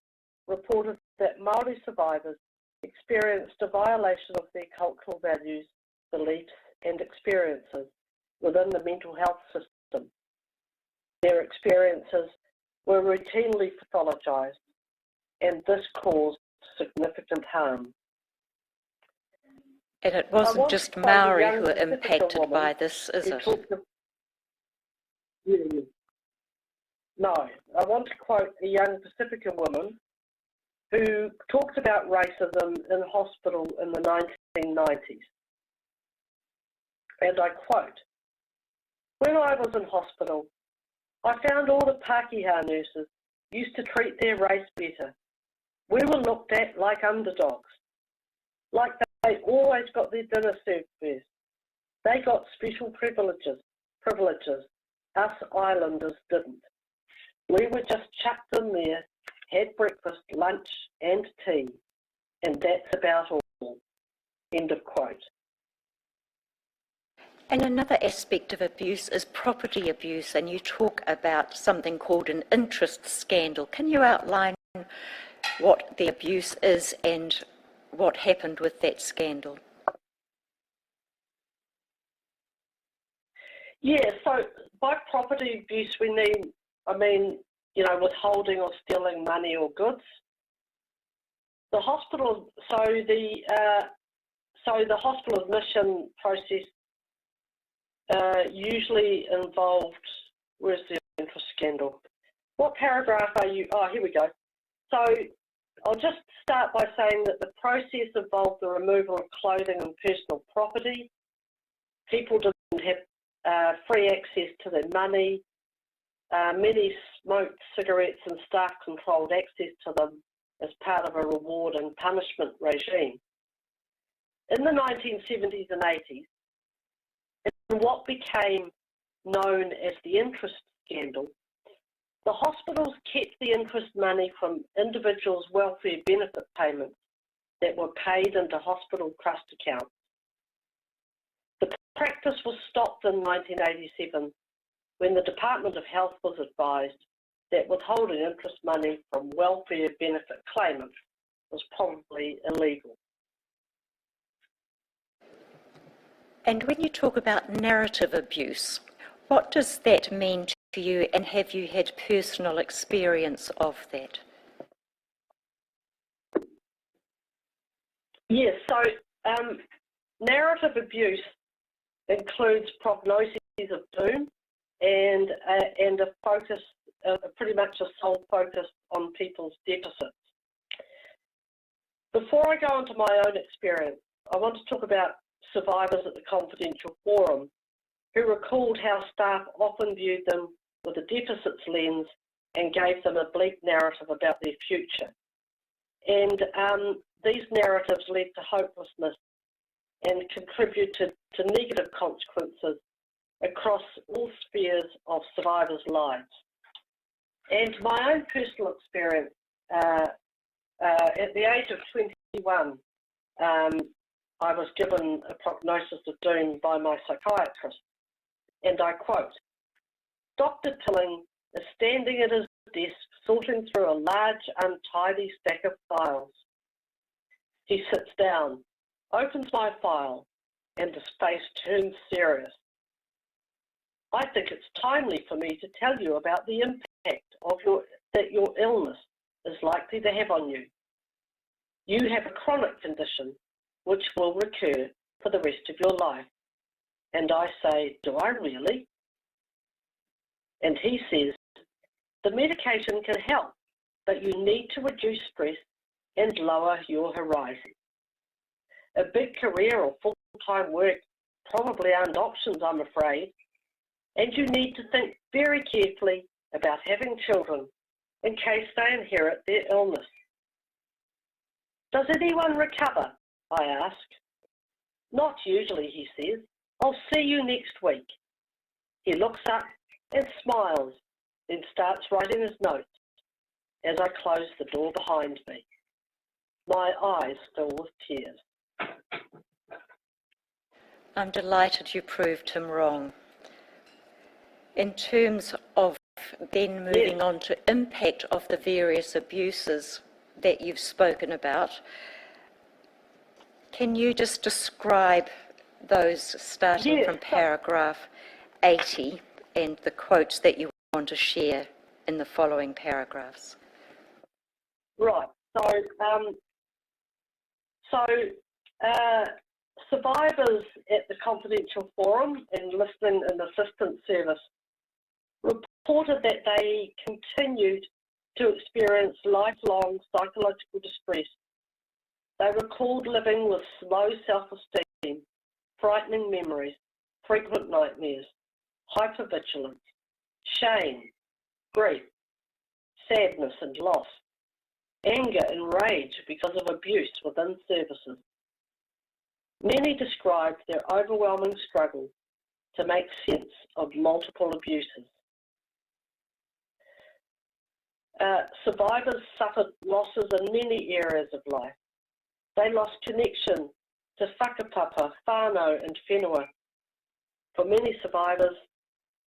reported that Māori survivors experienced a violation of their cultural values, beliefs and experiences within the mental health system. Their experiences were routinely pathologised, and this caused significant harm. And it wasn't just Maori who were impacted by this, is it? No, I want to quote a young Pacifican woman who talked about racism in hospital in the 1990s. And I quote, "When I was in hospital, I found all the Pākehā nurses used to treat their race better. We were looked at like underdogs, like they always got their dinner served first. They got special privileges. Us islanders didn't. We were just chucked in there, had breakfast, lunch and tea, and that's about all." End of quote. And another aspect of abuse is property abuse, and you talk about something called an interest scandal. Can you outline what the abuse is and what happened with that scandal? Yeah, so by property abuse we mean, withholding or stealing money or goods. The hospital, so the hospital admission process usually involved, where's the interest scandal? What paragraph are you? Oh, here we go. So I'll just start by saying that the process involved the removal of clothing and personal property. People didn't have free access to their money. Many smoked cigarettes and staff controlled access to them as part of a reward and punishment regime. In the 1970s and 80s, in what became known as the interest scandal, the hospitals kept the interest money from individuals' welfare benefit payments that were paid into hospital trust accounts. The practice was stopped in 1987 when the Department of Health was advised that withholding interest money from welfare benefit claimants was probably illegal. And when you talk about narrative abuse, what does that mean to you, and have you had personal experience of that? Yes, so narrative abuse includes prognoses of doom and a focus, pretty much a sole focus on people's deficits. Before I go into my own experience, I want to talk about survivors at the Confidential Forum who recalled how staff often viewed them with a deficits lens and gave them a bleak narrative about their future. And these narratives led to hopelessness and contributed to negative consequences across all spheres of survivors' lives. And my own personal experience, at the age of 21, I was given a prognosis of doom by my psychiatrist, and I quote, "Dr. Tilling is standing at his desk sorting through a large, untidy stack of files. He sits down, opens my file, and his face turns serious. I think it's timely for me to tell you about the impact of that your illness is likely to have on you. You have a chronic condition which will recur for the rest of your life." And I say, "Do I really?" And he says, "The medication can help, but you need to reduce stress and lower your horizon. A big career or full-time work probably aren't options, I'm afraid, and you need to think very carefully about having children in case they inherit their illness." "Does anyone recover?" I ask. "Not usually," he says. "I'll see you next week." He looks up and smiles, then starts writing his notes as I close the door behind me. My eyes fill with tears. I'm delighted you proved him wrong. In terms of then moving on to impact of the various abuses that you've spoken about, Can you just describe those starting Yes, from paragraph 80 and the quotes that you want to share in the following paragraphs? Right. Survivors at the confidential forum and listening and assistance service reported that they continued to experience lifelong psychological distress. They recalled living with low self-esteem, frightening memories, frequent nightmares, hypervigilance, shame, grief, sadness and loss, anger and rage because of abuse within services. Many described their overwhelming struggle to make sense of multiple abuses. Survivors suffered losses in many areas of life. They lost connection to whakapapa, whānau and whenua. For many survivors,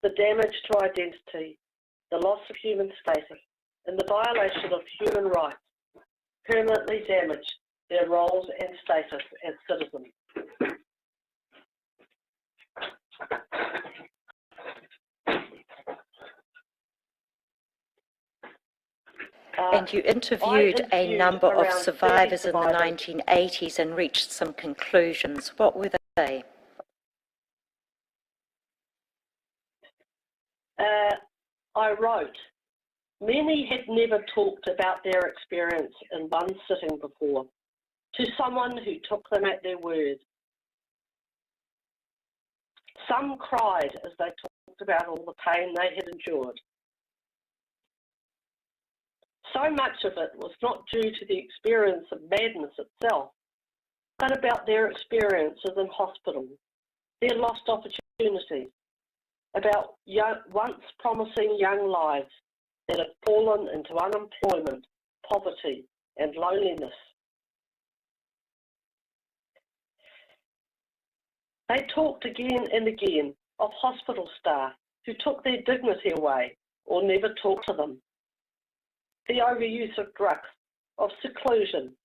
the damage to identity, the loss of human status, and the violation of human rights permanently damaged their roles and status as citizens. And you interviewed a number of survivors in the 1980s and reached some conclusions. What were they? I wrote, many had never talked about their experience in one sitting before to someone who took them at their word. Some cried as they talked about all the pain they had endured. So much of it was not due to the experience of madness itself, but about their experiences in hospital, their lost opportunities, about once promising young lives that had fallen into unemployment, poverty, and loneliness. They talked again and again of hospital staff who took their dignity away or never talked to them, the overuse of drugs, of seclusion,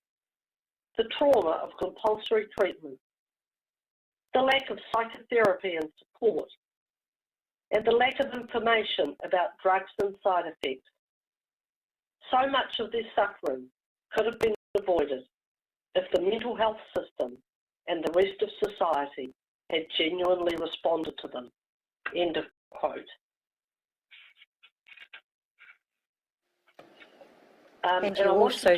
the trauma of compulsory treatment, the lack of psychotherapy and support, and the lack of information about drugs and side effects. So much of their suffering could have been avoided if the mental health system and the rest of society had genuinely responded to them. End of quote. And you also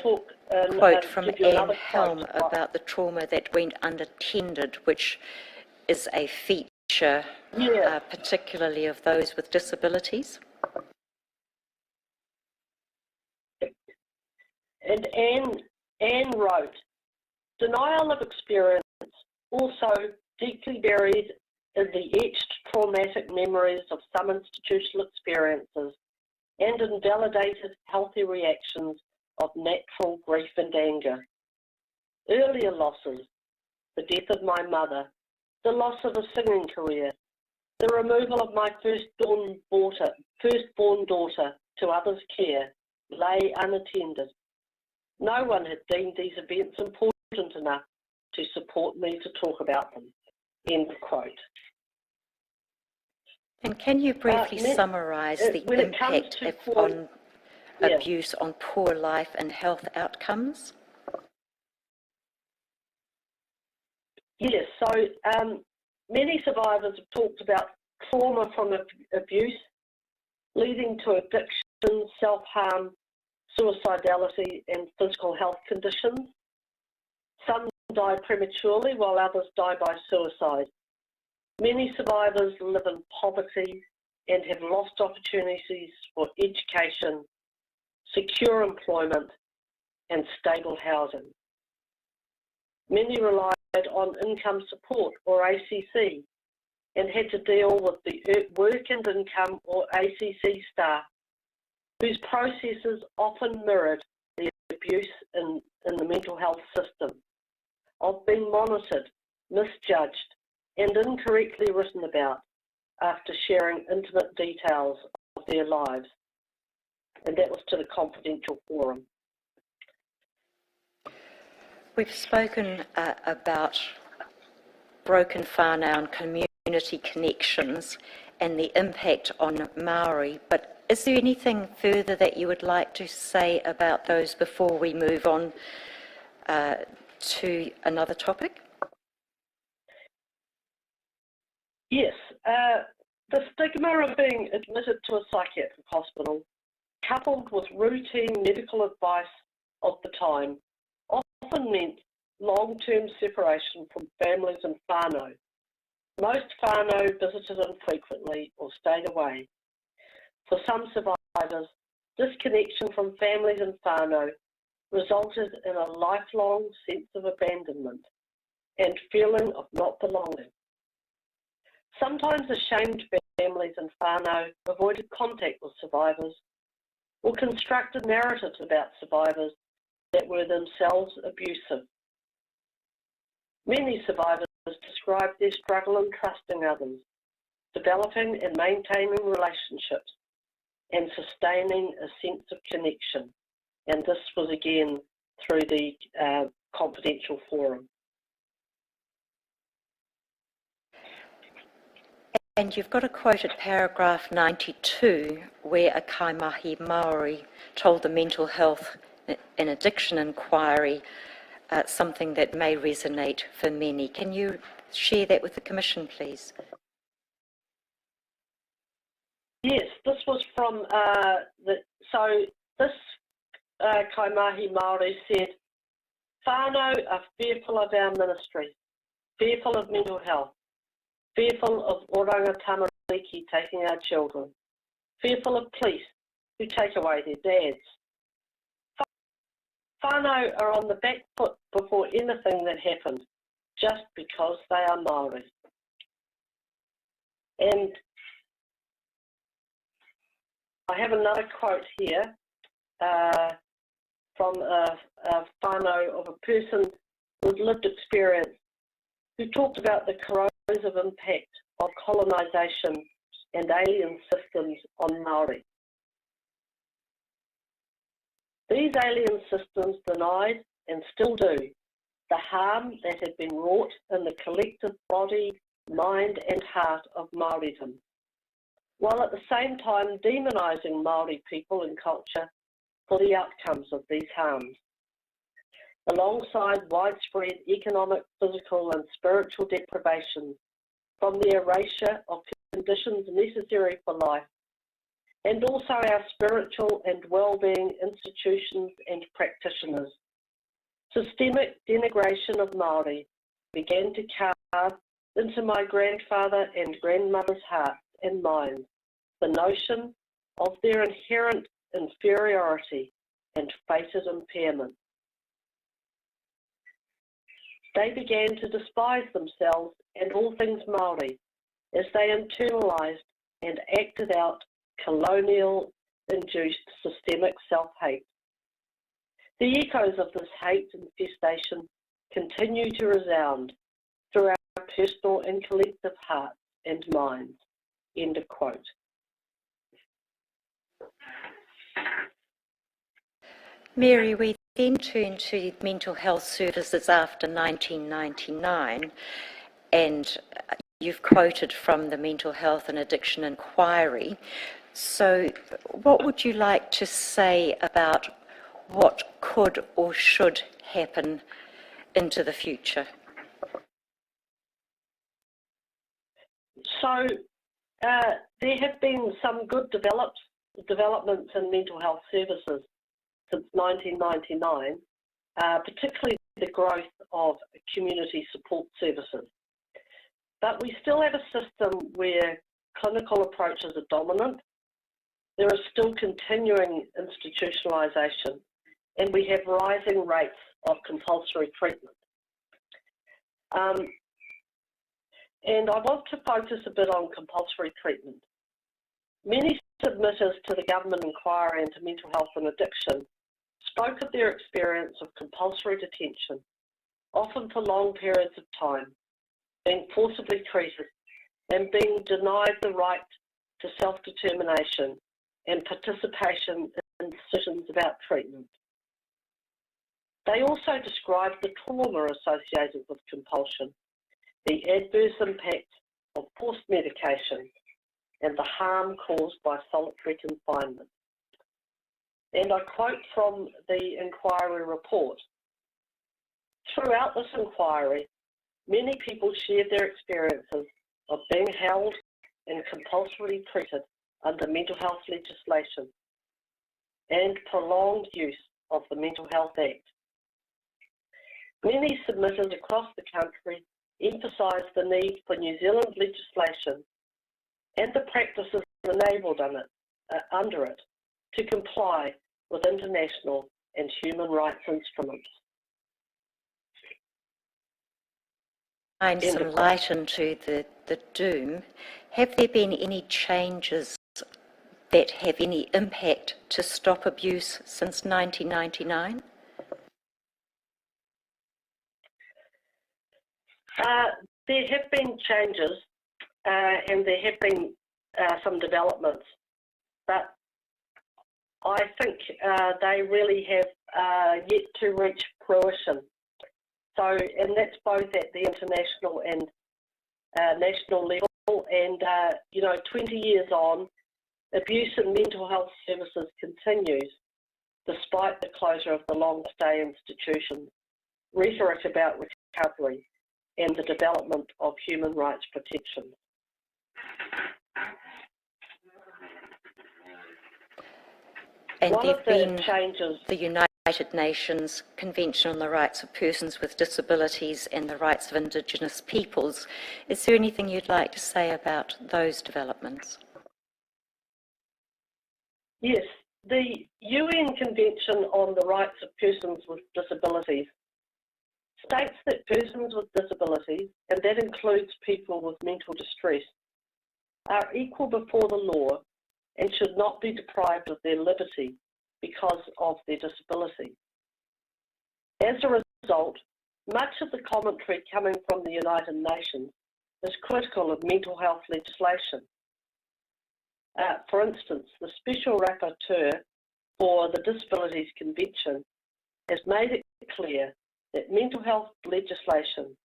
quote from Anne Helm about the trauma that went unattended, which is a feature particularly of those with disabilities. And Anne wrote, denial of experience also deeply buried in the etched traumatic memories of some institutional experiences and invalidated healthy reactions of natural grief and anger. Earlier losses, the death of my mother, the loss of a singing career, the removal of my firstborn daughter to others' care, lay unattended. No one had deemed these events important enough to support me to talk about them. End quote. And can you briefly summarise the impact on abuse on poor life and health outcomes? Yes, so many survivors have talked about trauma from abuse, leading to addiction, self-harm, suicidality and physical health conditions. Some die prematurely while others die by suicide. Many survivors live in poverty and have lost opportunities for education, secure employment and stable housing. Many relied on income support or ACC and had to deal with the work and income or ACC staff whose processes often mirrored the abuse in the mental health system, of being monitored, misjudged and incorrectly written about after sharing intimate details of their lives. And that was to the confidential forum. We've spoken about broken whānau and community connections and the impact on Māori, but is there anything further that you would like to say about those before we move on to another topic? Yes, the stigma of being admitted to a psychiatric hospital, coupled with routine medical advice of the time, often meant long-term separation from families and whānau. Most whānau visited infrequently or stayed away. For some survivors, disconnection from families and whānau resulted in a lifelong sense of abandonment and feeling of not belonging. Sometimes ashamed families and whānau avoided contact with survivors or constructed narratives about survivors that were themselves abusive. Many survivors described their struggle in trusting others, developing and maintaining relationships, and sustaining a sense of connection. And this was again through the confidential forum. And you've got a quote at paragraph 92 where a kaimahi Māori told the mental health and addiction inquiry something that may resonate for many. Can you share that with the Commission, please? Yes, this was from this kaimahi Māori said, whānau are fearful of our ministry, fearful of mental health, fearful of oranga tamariki taking our children, fearful of police who take away their dads. Whānau are on the back foot before anything that happened, just because they are Māori. And I have another quote here from a whānau of a person with lived experience who talked about the corrosive impact of colonisation and alien systems on Māori. These alien systems denied, and still do, the harm that had been wrought in the collective body, mind and heart of Māoridom, while at the same time demonising Māori people and culture for the outcomes of these harms. Alongside widespread economic, physical and spiritual deprivation from the erasure of conditions necessary for life, and also our spiritual and well-being institutions and practitioners. Systemic denigration of Māori began to carve into my grandfather and grandmother's hearts and minds the notion of their inherent inferiority and fated impairment. They began to despise themselves and all things Māori as they internalised and acted out colonial-induced systemic self-hate. The echoes of this hate infestation continue to resound through our personal and collective hearts and minds. End of quote. Mary, we then turn to mental health services after 1999, and you've quoted from the Mental Health and Addiction Inquiry. So what would you like to say about what could or should happen into the future? So there have been some good developments in mental health services since 1999, particularly the growth of community support services. But we still have a system where clinical approaches are dominant. There is still continuing institutionalisation, and we have rising rates of compulsory treatment. And I want to focus a bit on compulsory treatment. Many submitters to the government inquiry into mental health and addiction spoke of their experience of compulsory detention, often for long periods of time, being forcibly treated and being denied the right to self-determination and participation in decisions about treatment. They also described the trauma associated with compulsion, the adverse impact of forced medication, and the harm caused by solitary confinement. And I quote from the inquiry report: "Throughout this inquiry, many people shared their experiences of being held and compulsorily treated under mental health legislation and prolonged use of the Mental Health Act. Many submitters across the country emphasised the need for New Zealand legislation and the practices enabled under it to comply with international and human rights instruments." Shine some light into the doom. Have there been any changes that have any impact to stop abuse since 1999? There have been changes and there have been some developments, but I think they really have yet to reach fruition. So, and that's both at the international and national level. And, 20 years on, abuse in mental health services continues despite the closure of the long-stay institutions, rhetoric about recovery, and the development of human rights protection. And One there of have the been changes, the United Nations Convention on the Rights of Persons with Disabilities and the Rights of Indigenous Peoples. Is there anything you'd like to say about those developments? yes, the UN Convention on the Rights of Persons with Disabilities states that persons with disabilities, and that includes people with mental distress, are equal before the law and should not be deprived of their liberty because of their disability. As a result, much of the commentary coming from the United Nations is critical of mental health legislation. For instance, the Special Rapporteur for the Disabilities Convention has made it clear that mental health legislation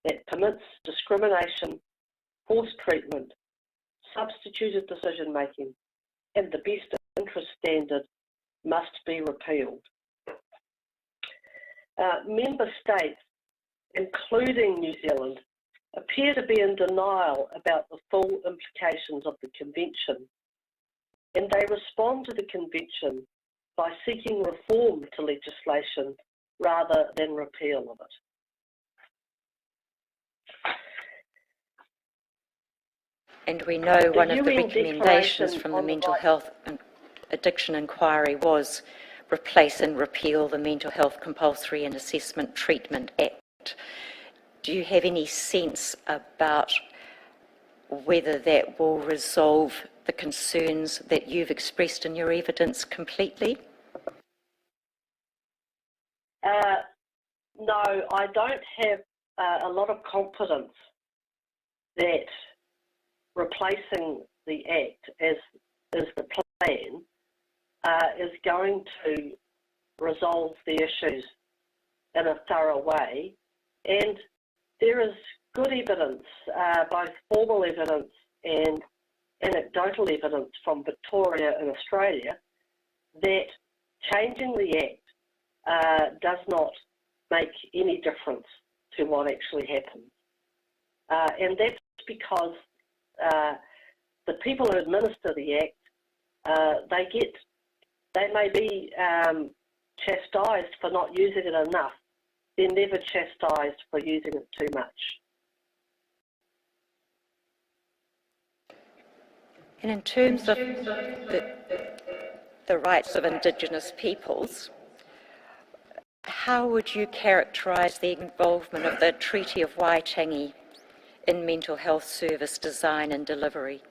that permits discrimination, forced treatment, substituted decision-making, and the best interest standard must be repealed. Member states, including New Zealand, appear to be in denial about the full implications of the Convention, and they respond to the Convention by seeking reform to legislation rather than repeal of it. And we know one of the recommendations from the Mental Health and Addiction Inquiry was replace and repeal the Mental Health Compulsory and Assessment Treatment Act. Do you have any sense about whether that will resolve the concerns that you've expressed in your evidence completely? No, I don't have a lot of confidence that replacing the Act as is the plan is going to resolve the issues in a thorough way. And there is good evidence, both formal evidence and anecdotal evidence from Victoria and Australia, that changing the Act does not make any difference to what actually happens. And that's because the people who administer the Act, they may be chastised for not using it enough. They're never chastised for using it too much. And in terms of the rights of Indigenous peoples, how would you characterise the involvement of the Treaty of Waitangi in mental health service design and delivery?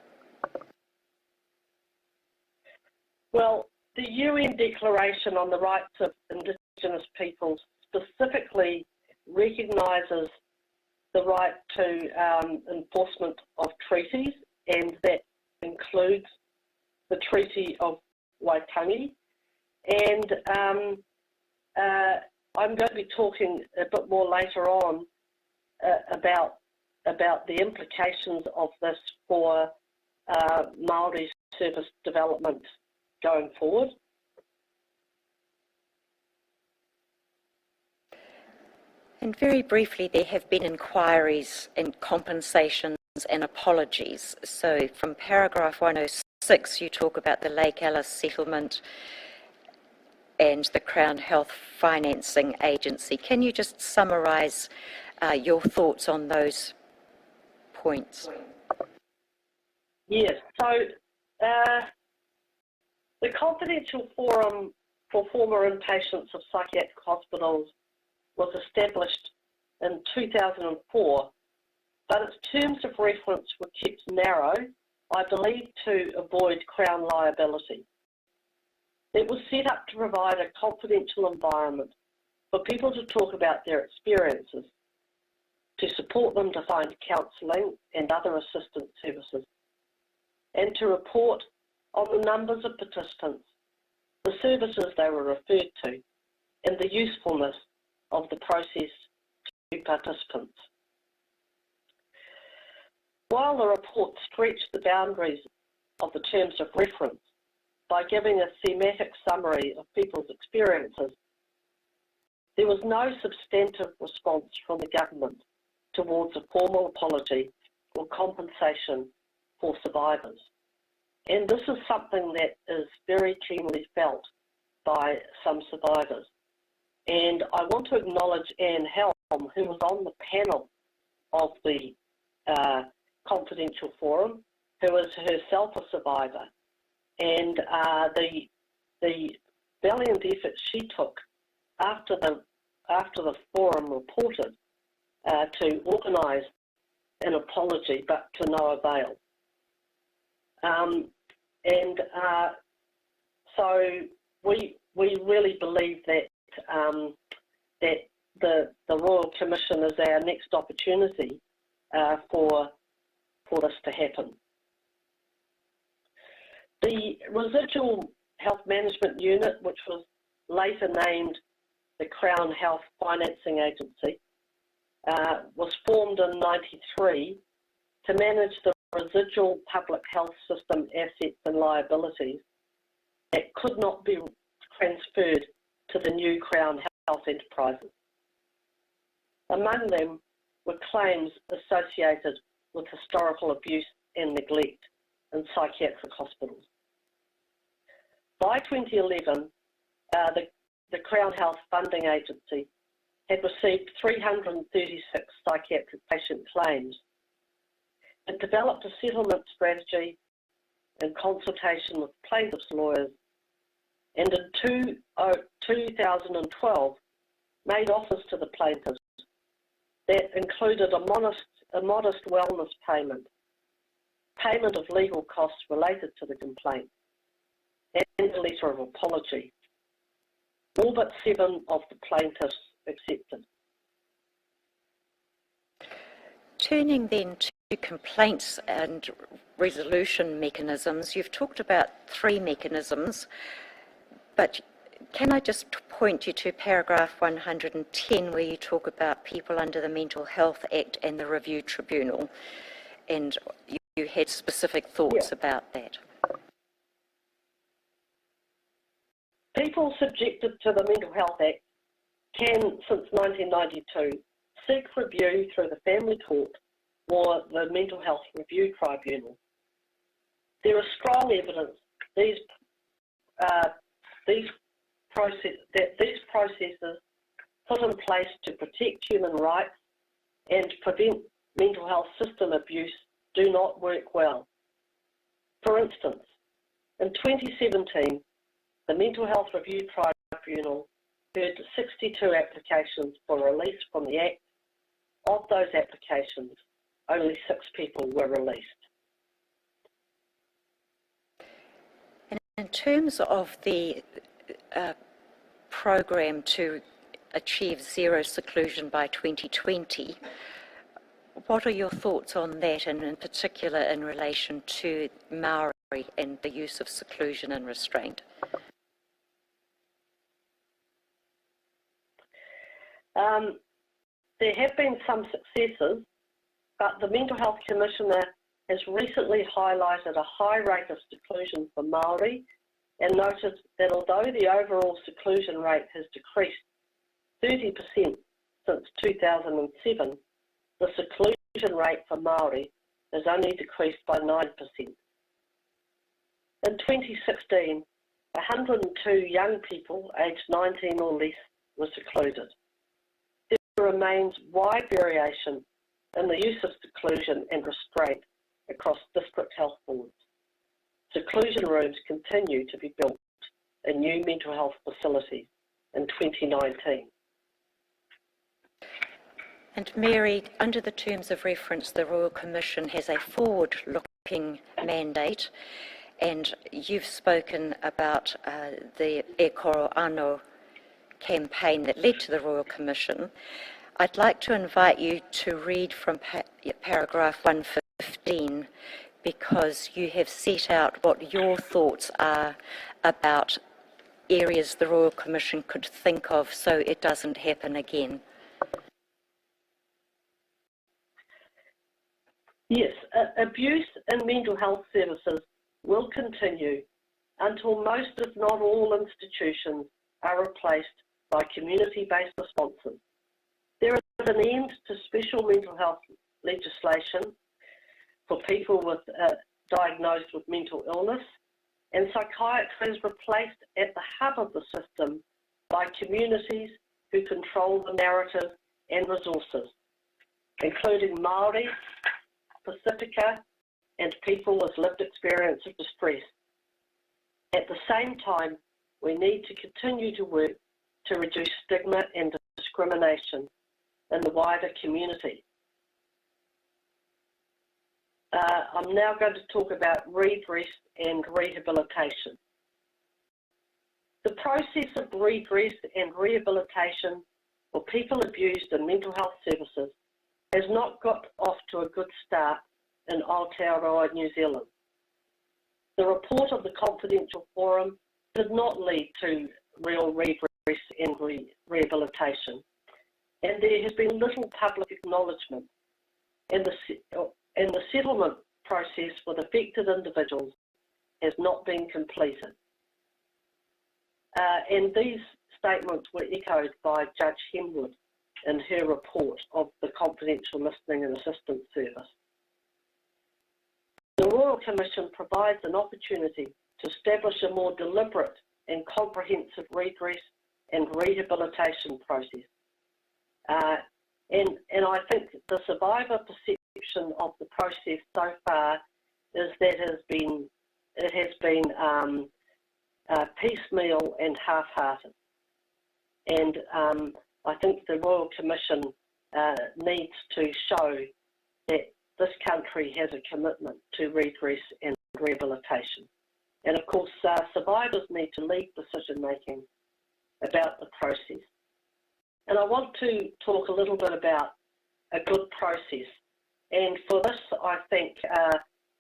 Well, the UN Declaration on the Rights of Indigenous Peoples specifically recognises the right to enforcement of treaties, and that includes the Treaty of Waitangi. And I'm going to be talking a bit more later on about the implications of this for Māori service development going forward. And very briefly, there have been inquiries and compensations and apologies. So from paragraph 106, you talk about the Lake Alice settlement and the Crown Health Financing Agency. Can you just summarise your thoughts on those points? Yes, so the Confidential Forum for Former Inpatients of Psychiatric Hospitals was established in 2004, but its terms of reference were kept narrow, I believe, to avoid Crown liability. It was set up to provide a confidential environment for people to talk about their experiences, to support them to find counselling and other assistance services, and to report on the numbers of participants, the services they were referred to, and the usefulness of the process to participants. While the report stretched the boundaries of the terms of reference by giving a thematic summary of people's experiences, there was no substantive response from the government towards a formal apology or compensation for survivors. And this is something that is very keenly felt by some survivors. And I want to acknowledge Anne Helm, who was on the panel of the Confidential Forum, who is herself a survivor, and the valiant effort she took after the forum reported to organise an apology, but to no avail. So we really believe that the Royal Commission is our next opportunity for this to happen. The Residual Health Management Unit, which was later named the Crown Health Financing Agency, was formed in '93 to manage the residual public health system assets and liabilities that could not be transferred to the new Crown Health enterprises. Among them were claims associated with historical abuse and neglect in psychiatric hospitals. By 2011, the Crown Health Funding Agency had received 336 psychiatric patient claims. It developed a settlement strategy in consultation with plaintiffs' lawyers, and in 2012 made offers to the plaintiffs that included a modest wellness payment, payment of legal costs related to the complaint, and a letter of apology. All but 7 of the plaintiffs accepted. Turning then to complaints and resolution mechanisms, you've talked about 3 mechanisms, but can I just point you to paragraph 110 where you talk about people under the Mental Health Act and the Review Tribunal, and you had specific thoughts about that. People subjected to the Mental Health Act can, since 1992, seek review through the Family Court or the Mental Health Review Tribunal. There is strong evidence these processes put in place to protect human rights and prevent mental health system abuse do not work well. For instance, in 2017, the Mental Health Review Tribunal heard 62 applications for release from the Act. Of those applications, only 6 people were released. And in terms of the program to achieve zero seclusion by 2020, what are your thoughts on that, and in particular in relation to Maori and the use of seclusion and restraint? There have been some successes, but the Mental Health Commissioner has recently highlighted a high rate of seclusion for Māori and noted that although the overall seclusion rate has decreased 30% since 2007, the seclusion rate for Māori has only decreased by 9%. In 2016, 102 young people aged 19 or less were secluded. There remains wide variation in the use of seclusion and restraint across district health boards. Seclusion rooms continue to be built in new mental health facilities in 2019. And Mary, under the terms of reference, the Royal Commission has a forward-looking mandate, and you've spoken about the E Koro Anō campaign that led to the Royal Commission. I'd like to invite you to read from paragraph 115, because you have set out what your thoughts are about areas the Royal Commission could think of so it doesn't happen again. Yes, abuse in mental health services will continue until most, if not all, institutions are replaced by community-based responses. There is an end to special mental health legislation for people diagnosed with mental illness, and psychiatry is replaced at the hub of the system by communities who control the narrative and resources, including Māori, Pacifica, and people with lived experience of distress. At the same time, we need to continue to work to reduce stigma and discrimination in the wider community. I'm now going to talk about redress and rehabilitation. The process of redress and rehabilitation for people abused in mental health services has not got off to a good start in Aotearoa, New Zealand. The report of the Confidential Forum did not lead to real redress and rehabilitation, and there has been little public acknowledgement, and the settlement process with affected individuals has not been completed. And these statements were echoed by Judge Henwood in her report of the Confidential Listening and Assistance Service. The Royal Commission provides an opportunity to establish a more deliberate and comprehensive redress and rehabilitation process. And I think the survivor perception of the process so far is that it has been piecemeal and half-hearted. And I think the Royal Commission needs to show that this country has a commitment to redress and rehabilitation. And of course, survivors need to lead decision-making about the process. And I want to talk a little bit about a good process. And for this, I thank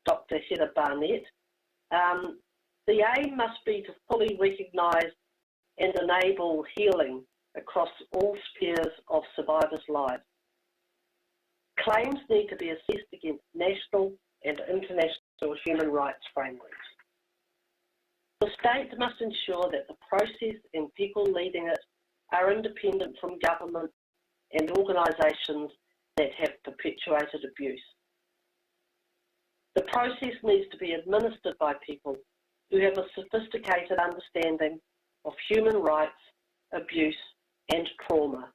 Dr. Heather Barnett. The aim must be to fully recognise and enable healing across all spheres of survivors' lives. Claims need to be assessed against national and international human rights frameworks. The state must ensure that the process and people leading it are independent from government and organisations that have perpetuated abuse. The process needs to be administered by people who have a sophisticated understanding of human rights, abuse, and trauma.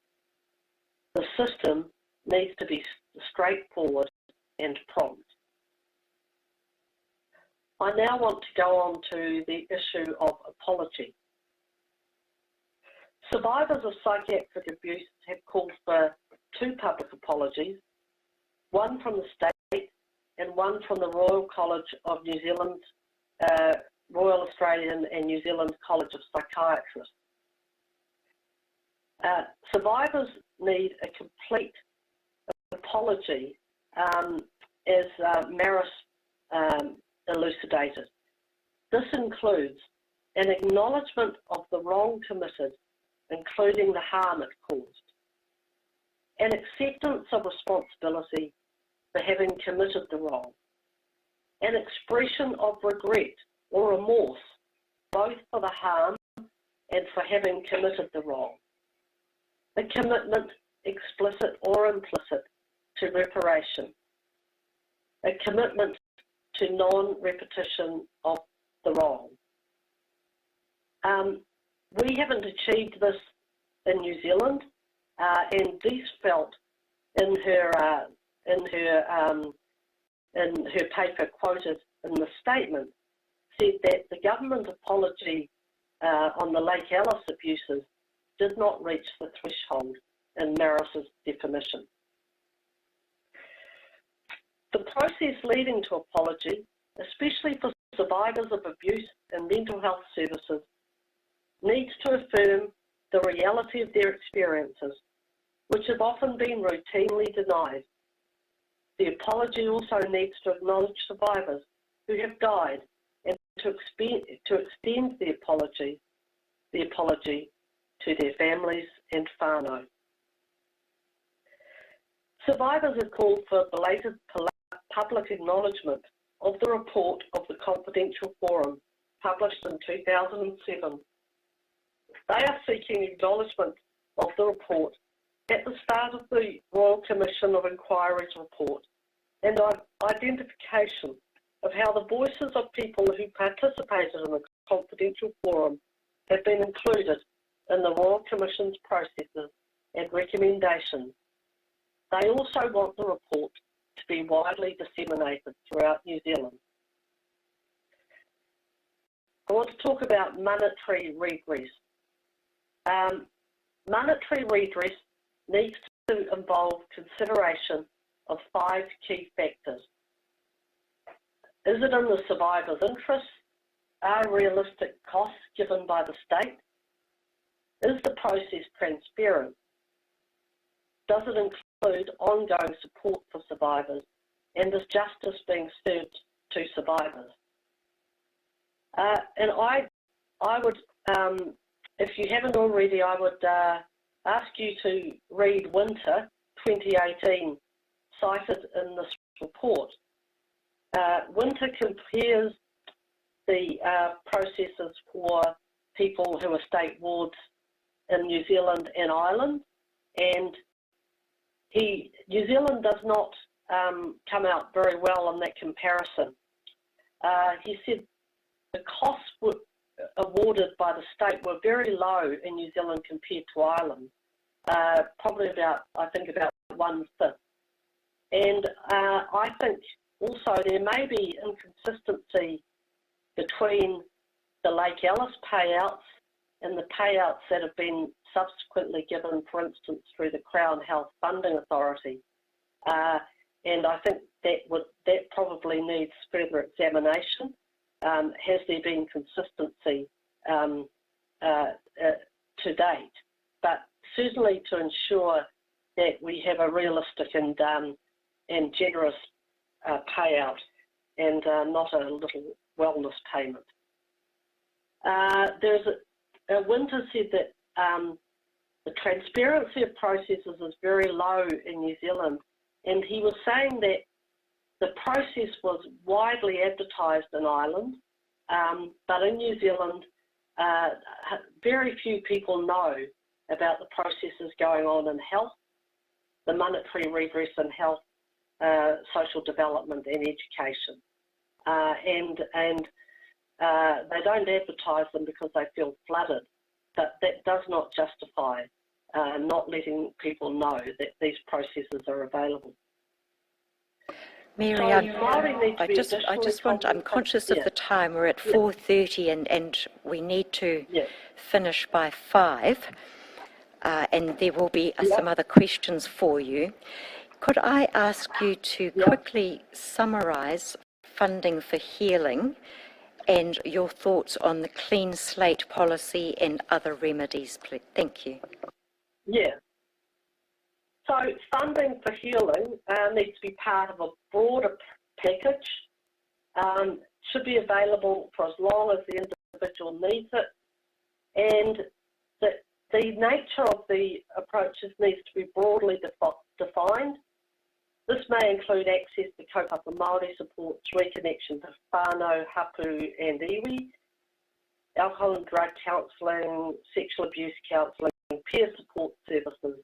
The system needs to be straightforward and prompt. I now want to go on to the issue of apology. Survivors of psychiatric abuse have called for 2 public apologies, one from the state and one from the Royal College of New Zealand, Royal Australian and New Zealand College of Psychiatrists. Survivors need a complete apology, as Maris elucidated. This includes an acknowledgement of the wrong committed, including the harm it caused, an acceptance of responsibility for having committed the wrong, an expression of regret or remorse, both for the harm and for having committed the wrong, a commitment, explicit or implicit, to reparation, a commitment to non-repetition of the wrong. We haven't achieved this in New Zealand, and Dees felt in her paper quoted in the statement said that the government apology on the Lake Alice abuses did not reach the threshold in Maris's definition. The process leading to apology, especially for survivors of abuse and mental health services, needs to affirm the reality of their experiences, which have often been routinely denied. The apology also needs to acknowledge survivors who have died and to extend the apology to their families and whānau. Survivors have called for belated public acknowledgement of the report of the Confidential Forum published in 2007. They are seeking acknowledgement of the report at the start of the Royal Commission of Inquiry's report and identification of how the voices of people who participated in the Confidential Forum have been included in the Royal Commission's processes and recommendations. They also want the report to be widely disseminated throughout New Zealand. I want to talk about monetary redress. Monetary redress needs to involve consideration of 5 key factors. Is it in the survivor's interest? Are realistic costs given by the state? Is the process transparent? Does it include ongoing support for survivors? And is justice being served to survivors? And I would, if you haven't already, I would ask you to read Winter 2018, cited in this report. Winter compares the processes for people who are state wards in New Zealand and Ireland, and New Zealand does not come out very well on that comparison. He said the costs awarded by the state were very low in New Zealand compared to Ireland, probably about 1/5. And I think also there may be inconsistency between the Lake Alice payouts and the payouts that have been subsequently given, for instance, through the Crown Health Funding Authority. And I think that probably needs further examination. Has there been consistency to date? But certainly to ensure that we have a realistic and generous payout and not a little wellness payment. Winter said that the transparency of processes is very low in New Zealand, and he was saying that the process was widely advertised in Ireland, but in New Zealand, very few people know about the processes going on in health, the monetary redress in health, social development and education. And they don't advertise them because they feel flooded, but that does not justify not letting people know that these processes are available. Mary, So I'm conscious of the time. We're at 4:30 and we need to finish by 5, and there will be some other questions for you. Could I ask you to quickly summarise funding for healing and your thoughts on the clean slate policy and other remedies, please? Thank you. Yeah. So funding for healing needs to be part of a broader package, should be available for as long as the individual needs it, and that The nature of the approaches needs to be broadly defined. This may include access to kaupapa Māori supports, reconnection to whānau, hapu and iwi, alcohol and drug counselling, sexual abuse counselling, peer support services,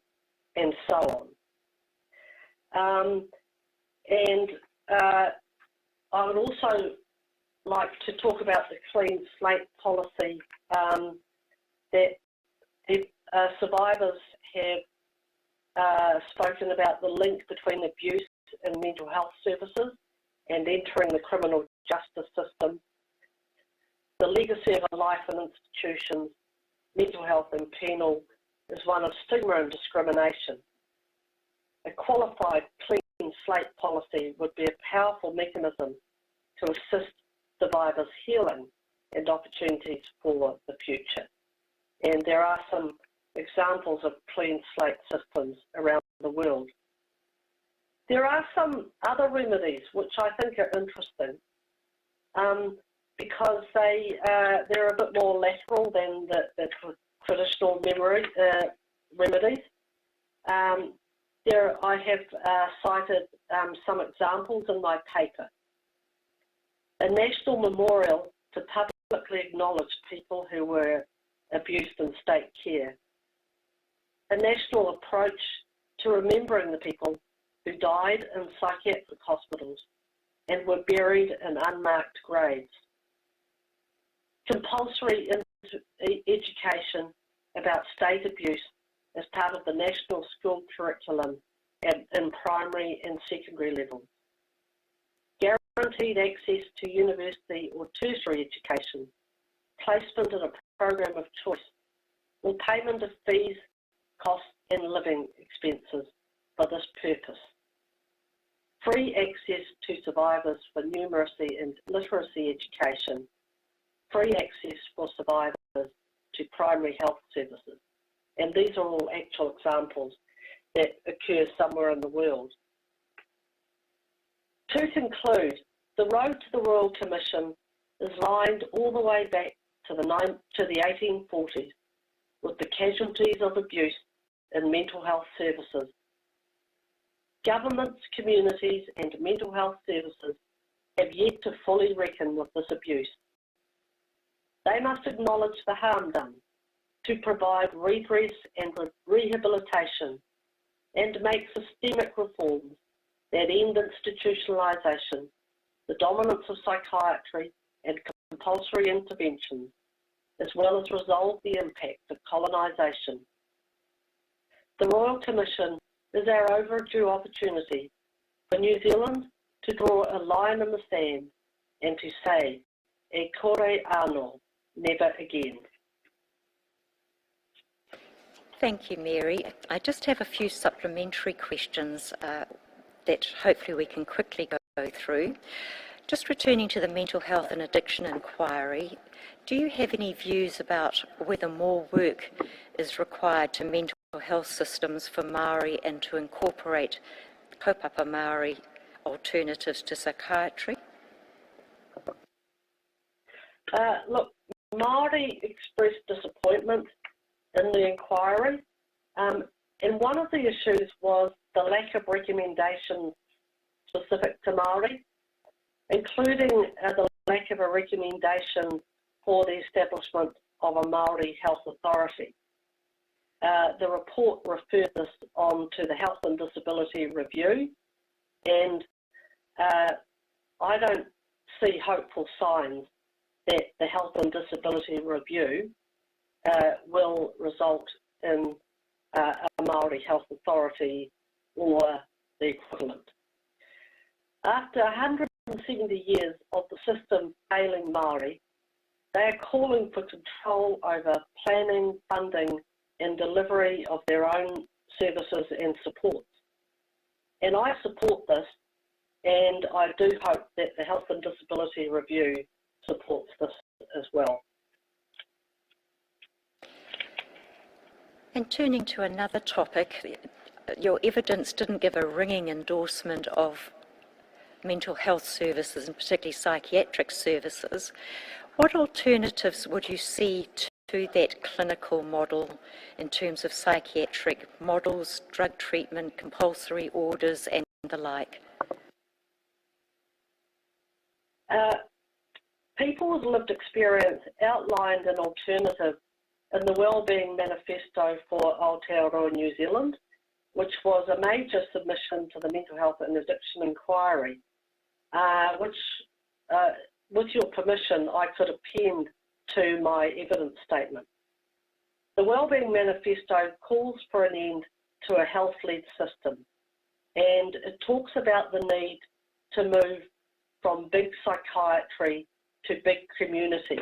and so on. I would also like to talk about the clean slate policy that survivors have spoken about the link between abuse and mental health services and entering the criminal justice system, the legacy of a life in institutions, mental health and penal is one of stigma and discrimination. A qualified clean slate policy would be a powerful mechanism to assist survivors' healing and opportunities for the future. And there are some examples of clean slate systems around the world. There are some other remedies which I think are interesting because they're a bit more lateral than the traditional remedies. I have cited some examples in my paper. A national memorial to publicly acknowledge people who were abused in state care. A national approach to remembering the people who died in psychiatric hospitals and were buried in unmarked graves. Compulsory education about state abuse as part of the national school curriculum in primary and secondary levels. Guaranteed access to university or tertiary education, placement in a program of choice, or payment of fees, costs and living expenses for this purpose. Free access to survivors for numeracy and literacy education, free access for survivors to primary health services. And these are all actual examples that occur somewhere in the world. To conclude, the road to the Royal Commission is lined all the way back to the 1840s with the casualties of abuse in mental health services. Governments, communities and mental health services have yet to fully reckon with this abuse. They must acknowledge the harm done, to provide redress and rehabilitation, and make systemic reforms that end institutionalisation, the dominance of psychiatry and compulsory interventions, as well as resolve the impact of colonisation. The Royal Commission is our overdue opportunity for New Zealand to draw a line in the sand and to say, e kore anō, never again. Thank you, Mary. I just have a few supplementary questions that hopefully we can quickly go through. Just returning to the mental health and addiction inquiry, do you have any views about whether more work is required to mental health systems for Māori and to incorporate kaupapa Māori alternatives to psychiatry? Look, Māori expressed disappointment in the inquiry, and one of the issues was the lack of recommendations specific to Māori, including the lack of a recommendation for the establishment of a Māori health authority. The report referred this on to the Health and Disability Review, and I don't see hopeful signs that the Health and Disability Review will result in a Māori health authority or the equivalent. After 170 years of the system failing Māori, they are calling for control over planning, funding and delivery of their own services and supports. And I support this, and I do hope that the Health and Disability Review supports this as well. And turning to another topic, your evidence didn't give a ringing endorsement of mental health services and particularly psychiatric services. What alternatives would you see to that clinical model in terms of psychiatric models, drug treatment, compulsory orders and the like? People with lived experience outlined an alternative in the Wellbeing Manifesto for Aotearoa, New Zealand, which was a major submission to the Mental Health and Addiction Inquiry, which, with your permission, I could append to my evidence statement. The Wellbeing Manifesto calls for an end to a health-led system, and it talks about the need to move from big psychiatry to big community.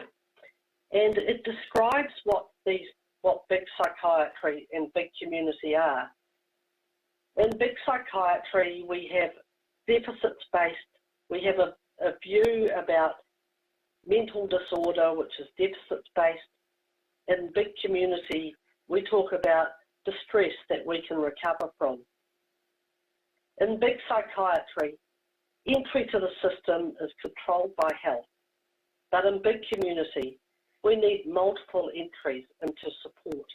And it describes what big psychiatry and big community are. In big psychiatry, we have deficits-based, we have a view about mental disorder, which is deficits-based. In big community, we talk about distress that we can recover from. In big psychiatry, entry to the system is controlled by health. But in big community, we need multiple entries into support.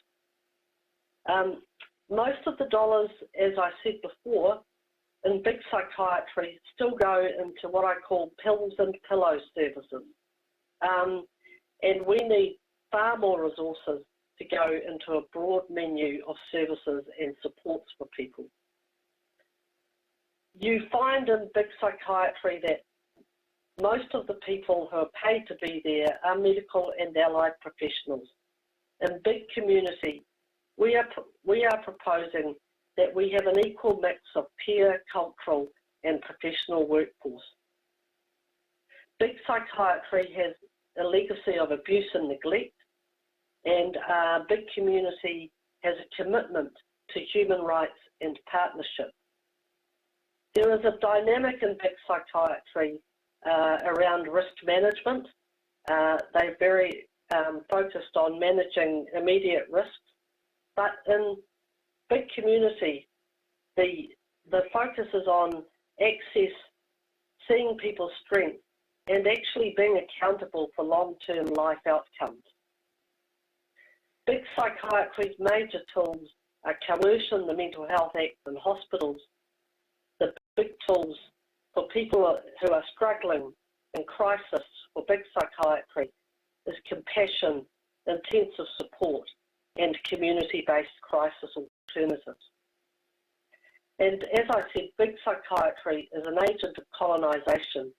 Most of the dollars, as I said before, in big psychiatry still go into what I call pills and pillow services. And we need far more resources to go into a broad menu of services and supports for people. You find in big psychiatry that most of the people who are paid to be there are medical and allied professionals. In big community, we are proposing that we have an equal mix of peer, cultural and professional workforce. Big psychiatry has a legacy of abuse and neglect, and big community has a commitment to human rights and partnership. There is a dynamic in big psychiatry around risk management. They're very focused on managing immediate risks, but in big community, the focus is on access, seeing people's strengths, and actually being accountable for long-term life outcomes. Big psychiatry's major tools are coercion, the Mental Health Act, and hospitals. The big tools for people who are struggling in crisis for big psychiatry is compassion, intensive support, and community-based crisis alternatives. And as I said, big psychiatry is an agent of colonisation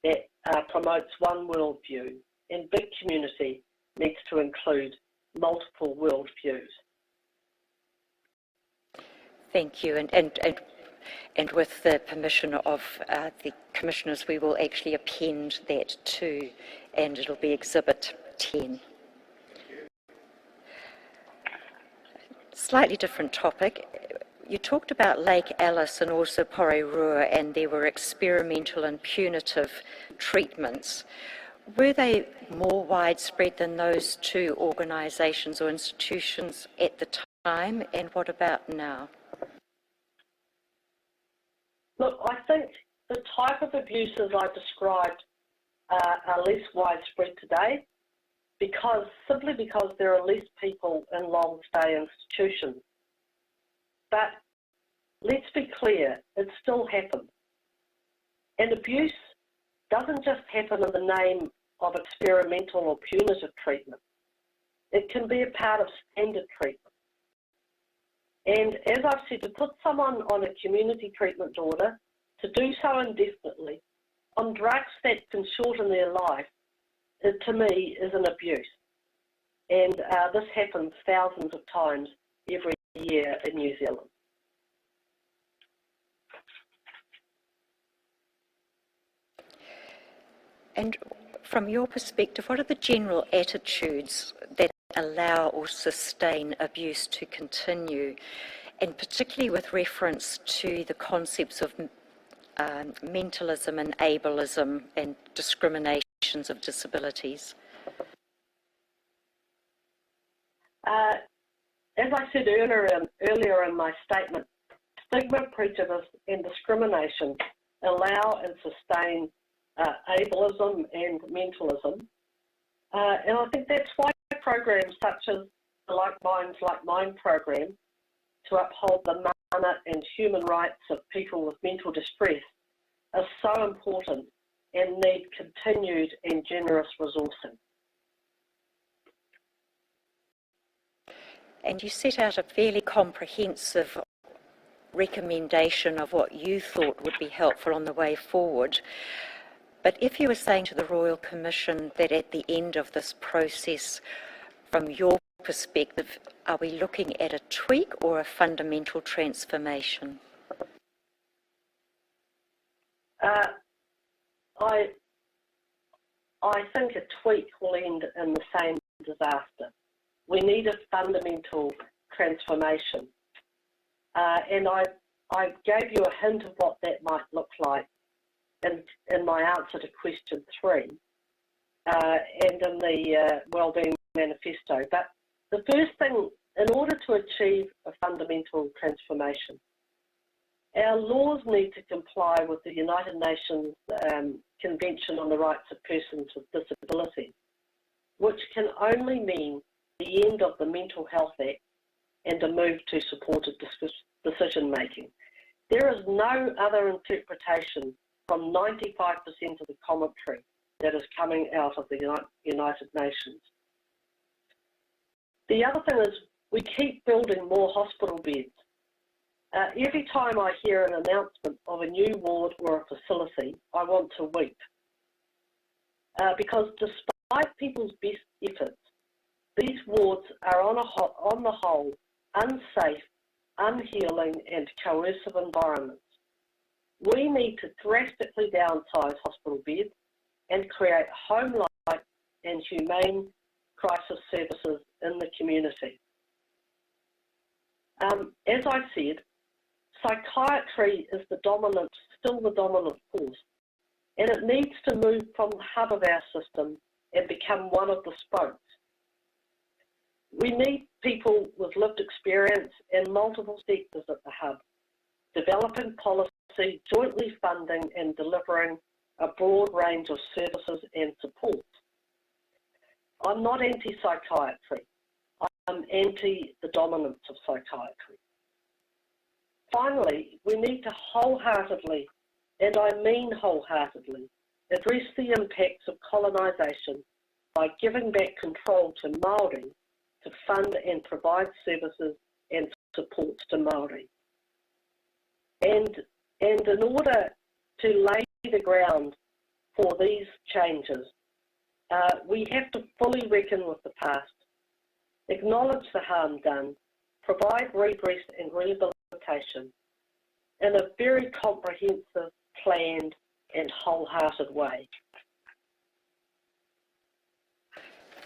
that promotes one worldview, and big community needs to include multiple worldviews. Thank you. And with the permission of the Commissioners, we will actually append that too, and it'll be Exhibit 10. Slightly different topic. You talked about Lake Alice and also Porirua, and there were experimental and punitive treatments. Were they more widespread than those two organisations or institutions at the time, and what about now? Look, I think the type of abuses I described are less widespread today, simply because there are less people in long-stay institutions. But let's be clear, it still happens. And abuse doesn't just happen in the name of experimental or punitive treatment. It can be a part of standard treatment. And as I've said, to put someone on a community treatment order, to do so indefinitely, on drugs that can shorten their life, to me is an abuse. And this happens thousands of times every year in New Zealand. And from your perspective, what are the general attitudes that allow or sustain abuse to continue, and particularly with reference to the concepts of mentalism and ableism and discriminations of disabilities? As I said earlier in my statement, stigma, prejudice and discrimination allow and sustain ableism and mentalism. And I think that's why programs such as the Like Minds, Like Mine program to uphold the mana and human rights of people with mental distress are so important and need continued and generous resourcing. And you set out a fairly comprehensive recommendation of what you thought would be helpful on the way forward. But if you were saying to the Royal Commission that at the end of this process, from your perspective, are we looking at a tweak or a fundamental transformation? I think a tweak will end in the same disaster. We need a fundamental transformation. And I gave you a hint of what that might look like in my answer to question 3 and in the Wellbeing Manifesto. But the first thing, in order to achieve a fundamental transformation, our laws need to comply with the United Nations Convention on the Rights of Persons with Disabilities, which can only mean the end of the Mental Health Act and a move to supported decision making. There is no other interpretation from 95% of the commentary that is coming out of the United Nations. The other thing is we keep building more hospital beds. Every time I hear an announcement of a new ward or a facility, I want to weep. Because despite people's best efforts, these wards are on the whole unsafe, unhealing and coercive environments. We need to drastically downsize hospital beds and create home-like and humane crisis services in the community. As I said, psychiatry is still the dominant force, and it needs to move from the hub of our system and become one of the spokes. We need people with lived experience in multiple sectors at the hub, developing policy, jointly funding and delivering a broad range of services and support. I'm not anti-psychiatry. I'm anti the dominance of psychiatry. Finally, we need to wholeheartedly, and I mean wholeheartedly, address the impacts of colonisation by giving back control to Māori to fund and provide services and supports to Māori. And in order to lay the ground for these changes, we have to fully reckon with the past, acknowledge the harm done, provide redress and rehabilitation in a very comprehensive, planned and wholehearted way.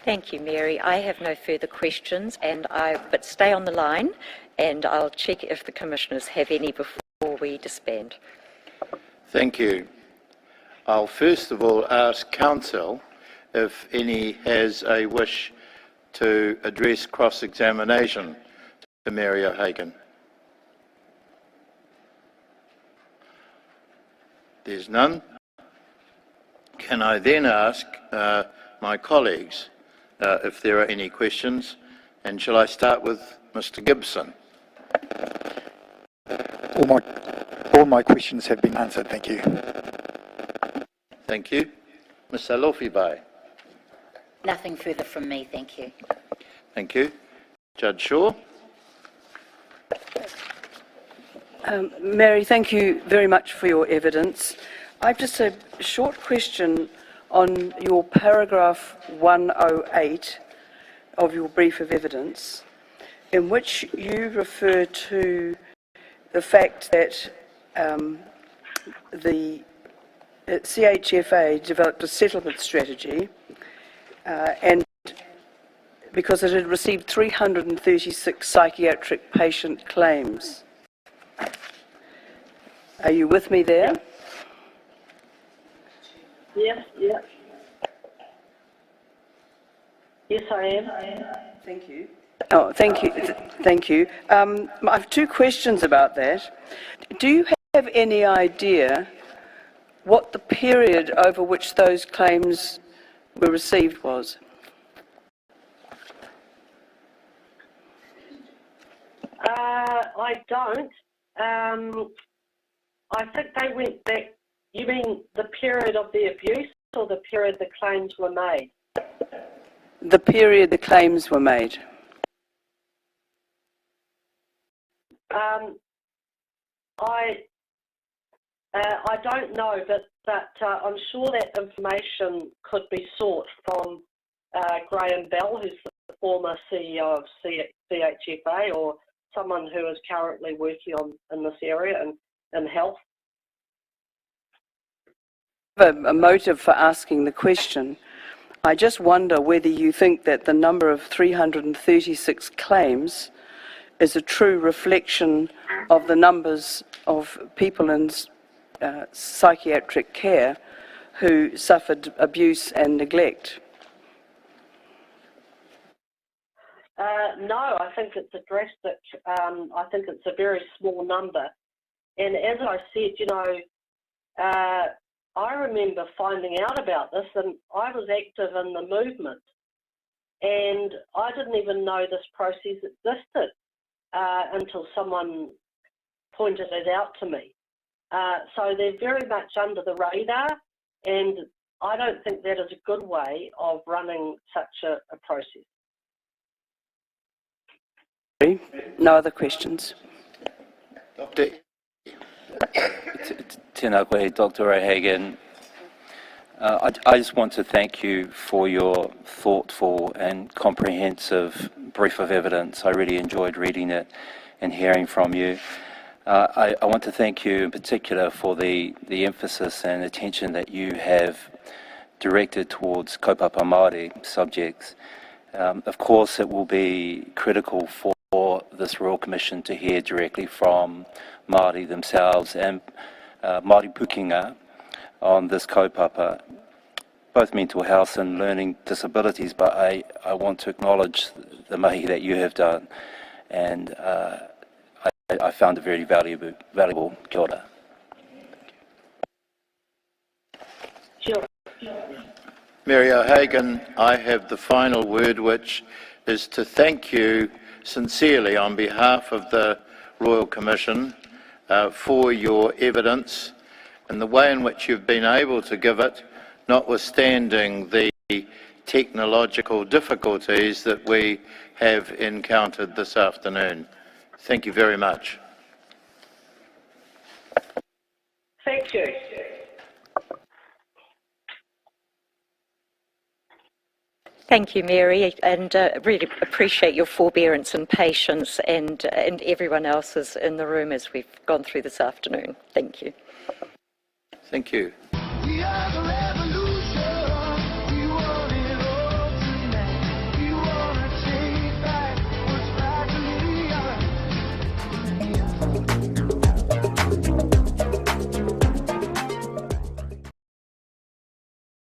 Thank you, Mary. I have no further questions, but stay on the line and I'll check if the Commissioners have any before we disband. Thank you. I'll first of all ask Counsel if any has a wish to address cross-examination to Mary O'Hagan. There's none. Can I then ask my colleagues if there are any questions? And shall I start with Mr. Gibson? All my questions have been answered, thank you. Thank you. Ms. Alofibai. Nothing further from me, thank you. Thank you. Judge Shaw. Mary, thank you very much for your evidence. I've just a short question on your paragraph 108 of your brief of evidence, in which you refer to the fact that the CHFA developed a settlement strategy and because it had received 336 psychiatric patient claims. Are you with me there? Yes. Yes, I am. Thank you. Oh, thank you. Thank you. I have two questions about that. Do you have any idea what the period over which those claims were received was? I don't. I think they went back. You mean the period of the abuse or the period the claims were made? The period the claims were made. I don't know, but I'm sure that information could be sought from Graham Bell, who's the former CEO of CHFA, or someone who is currently working in this area in health. A motive for asking the question. I just wonder whether you think that the number of 336 claims is a true reflection of the numbers of people in psychiatric care who suffered abuse and neglect. No, I think it's a drastic, I think it's a very small number. And as I said, I remember finding out about this, and I was active in the movement, and I didn't even know this process existed until someone pointed it out to me. So they're very much under the radar, and I don't think that is a good way of running such a process. No other questions. Doctor. Tēnā koe, Dr. O'Hagan. I just want to thank you for your thoughtful and comprehensive brief of evidence. I really enjoyed reading it and hearing from you. I want to thank you in particular for the emphasis and attention that you have directed towards kaupapa Māori subjects. Of course, it will be critical for this Royal Commission to hear directly from Māori themselves and Māori Pukinga on this kaupapa, both mental health and learning disabilities, but I want to acknowledge the mahi that you have done, and I found it very valuable. Kia ora. Sure. Mary O'Hagan, I have the final word, which is to thank you sincerely on behalf of the Royal Commission for your evidence and the way in which you've been able to give it, notwithstanding the technological difficulties that we have encountered this afternoon. Thank you very much. Thank you. Thank you, Mary, and really appreciate your forbearance and patience, and everyone else's in the room as we've gone through this afternoon. Thank you. Thank you.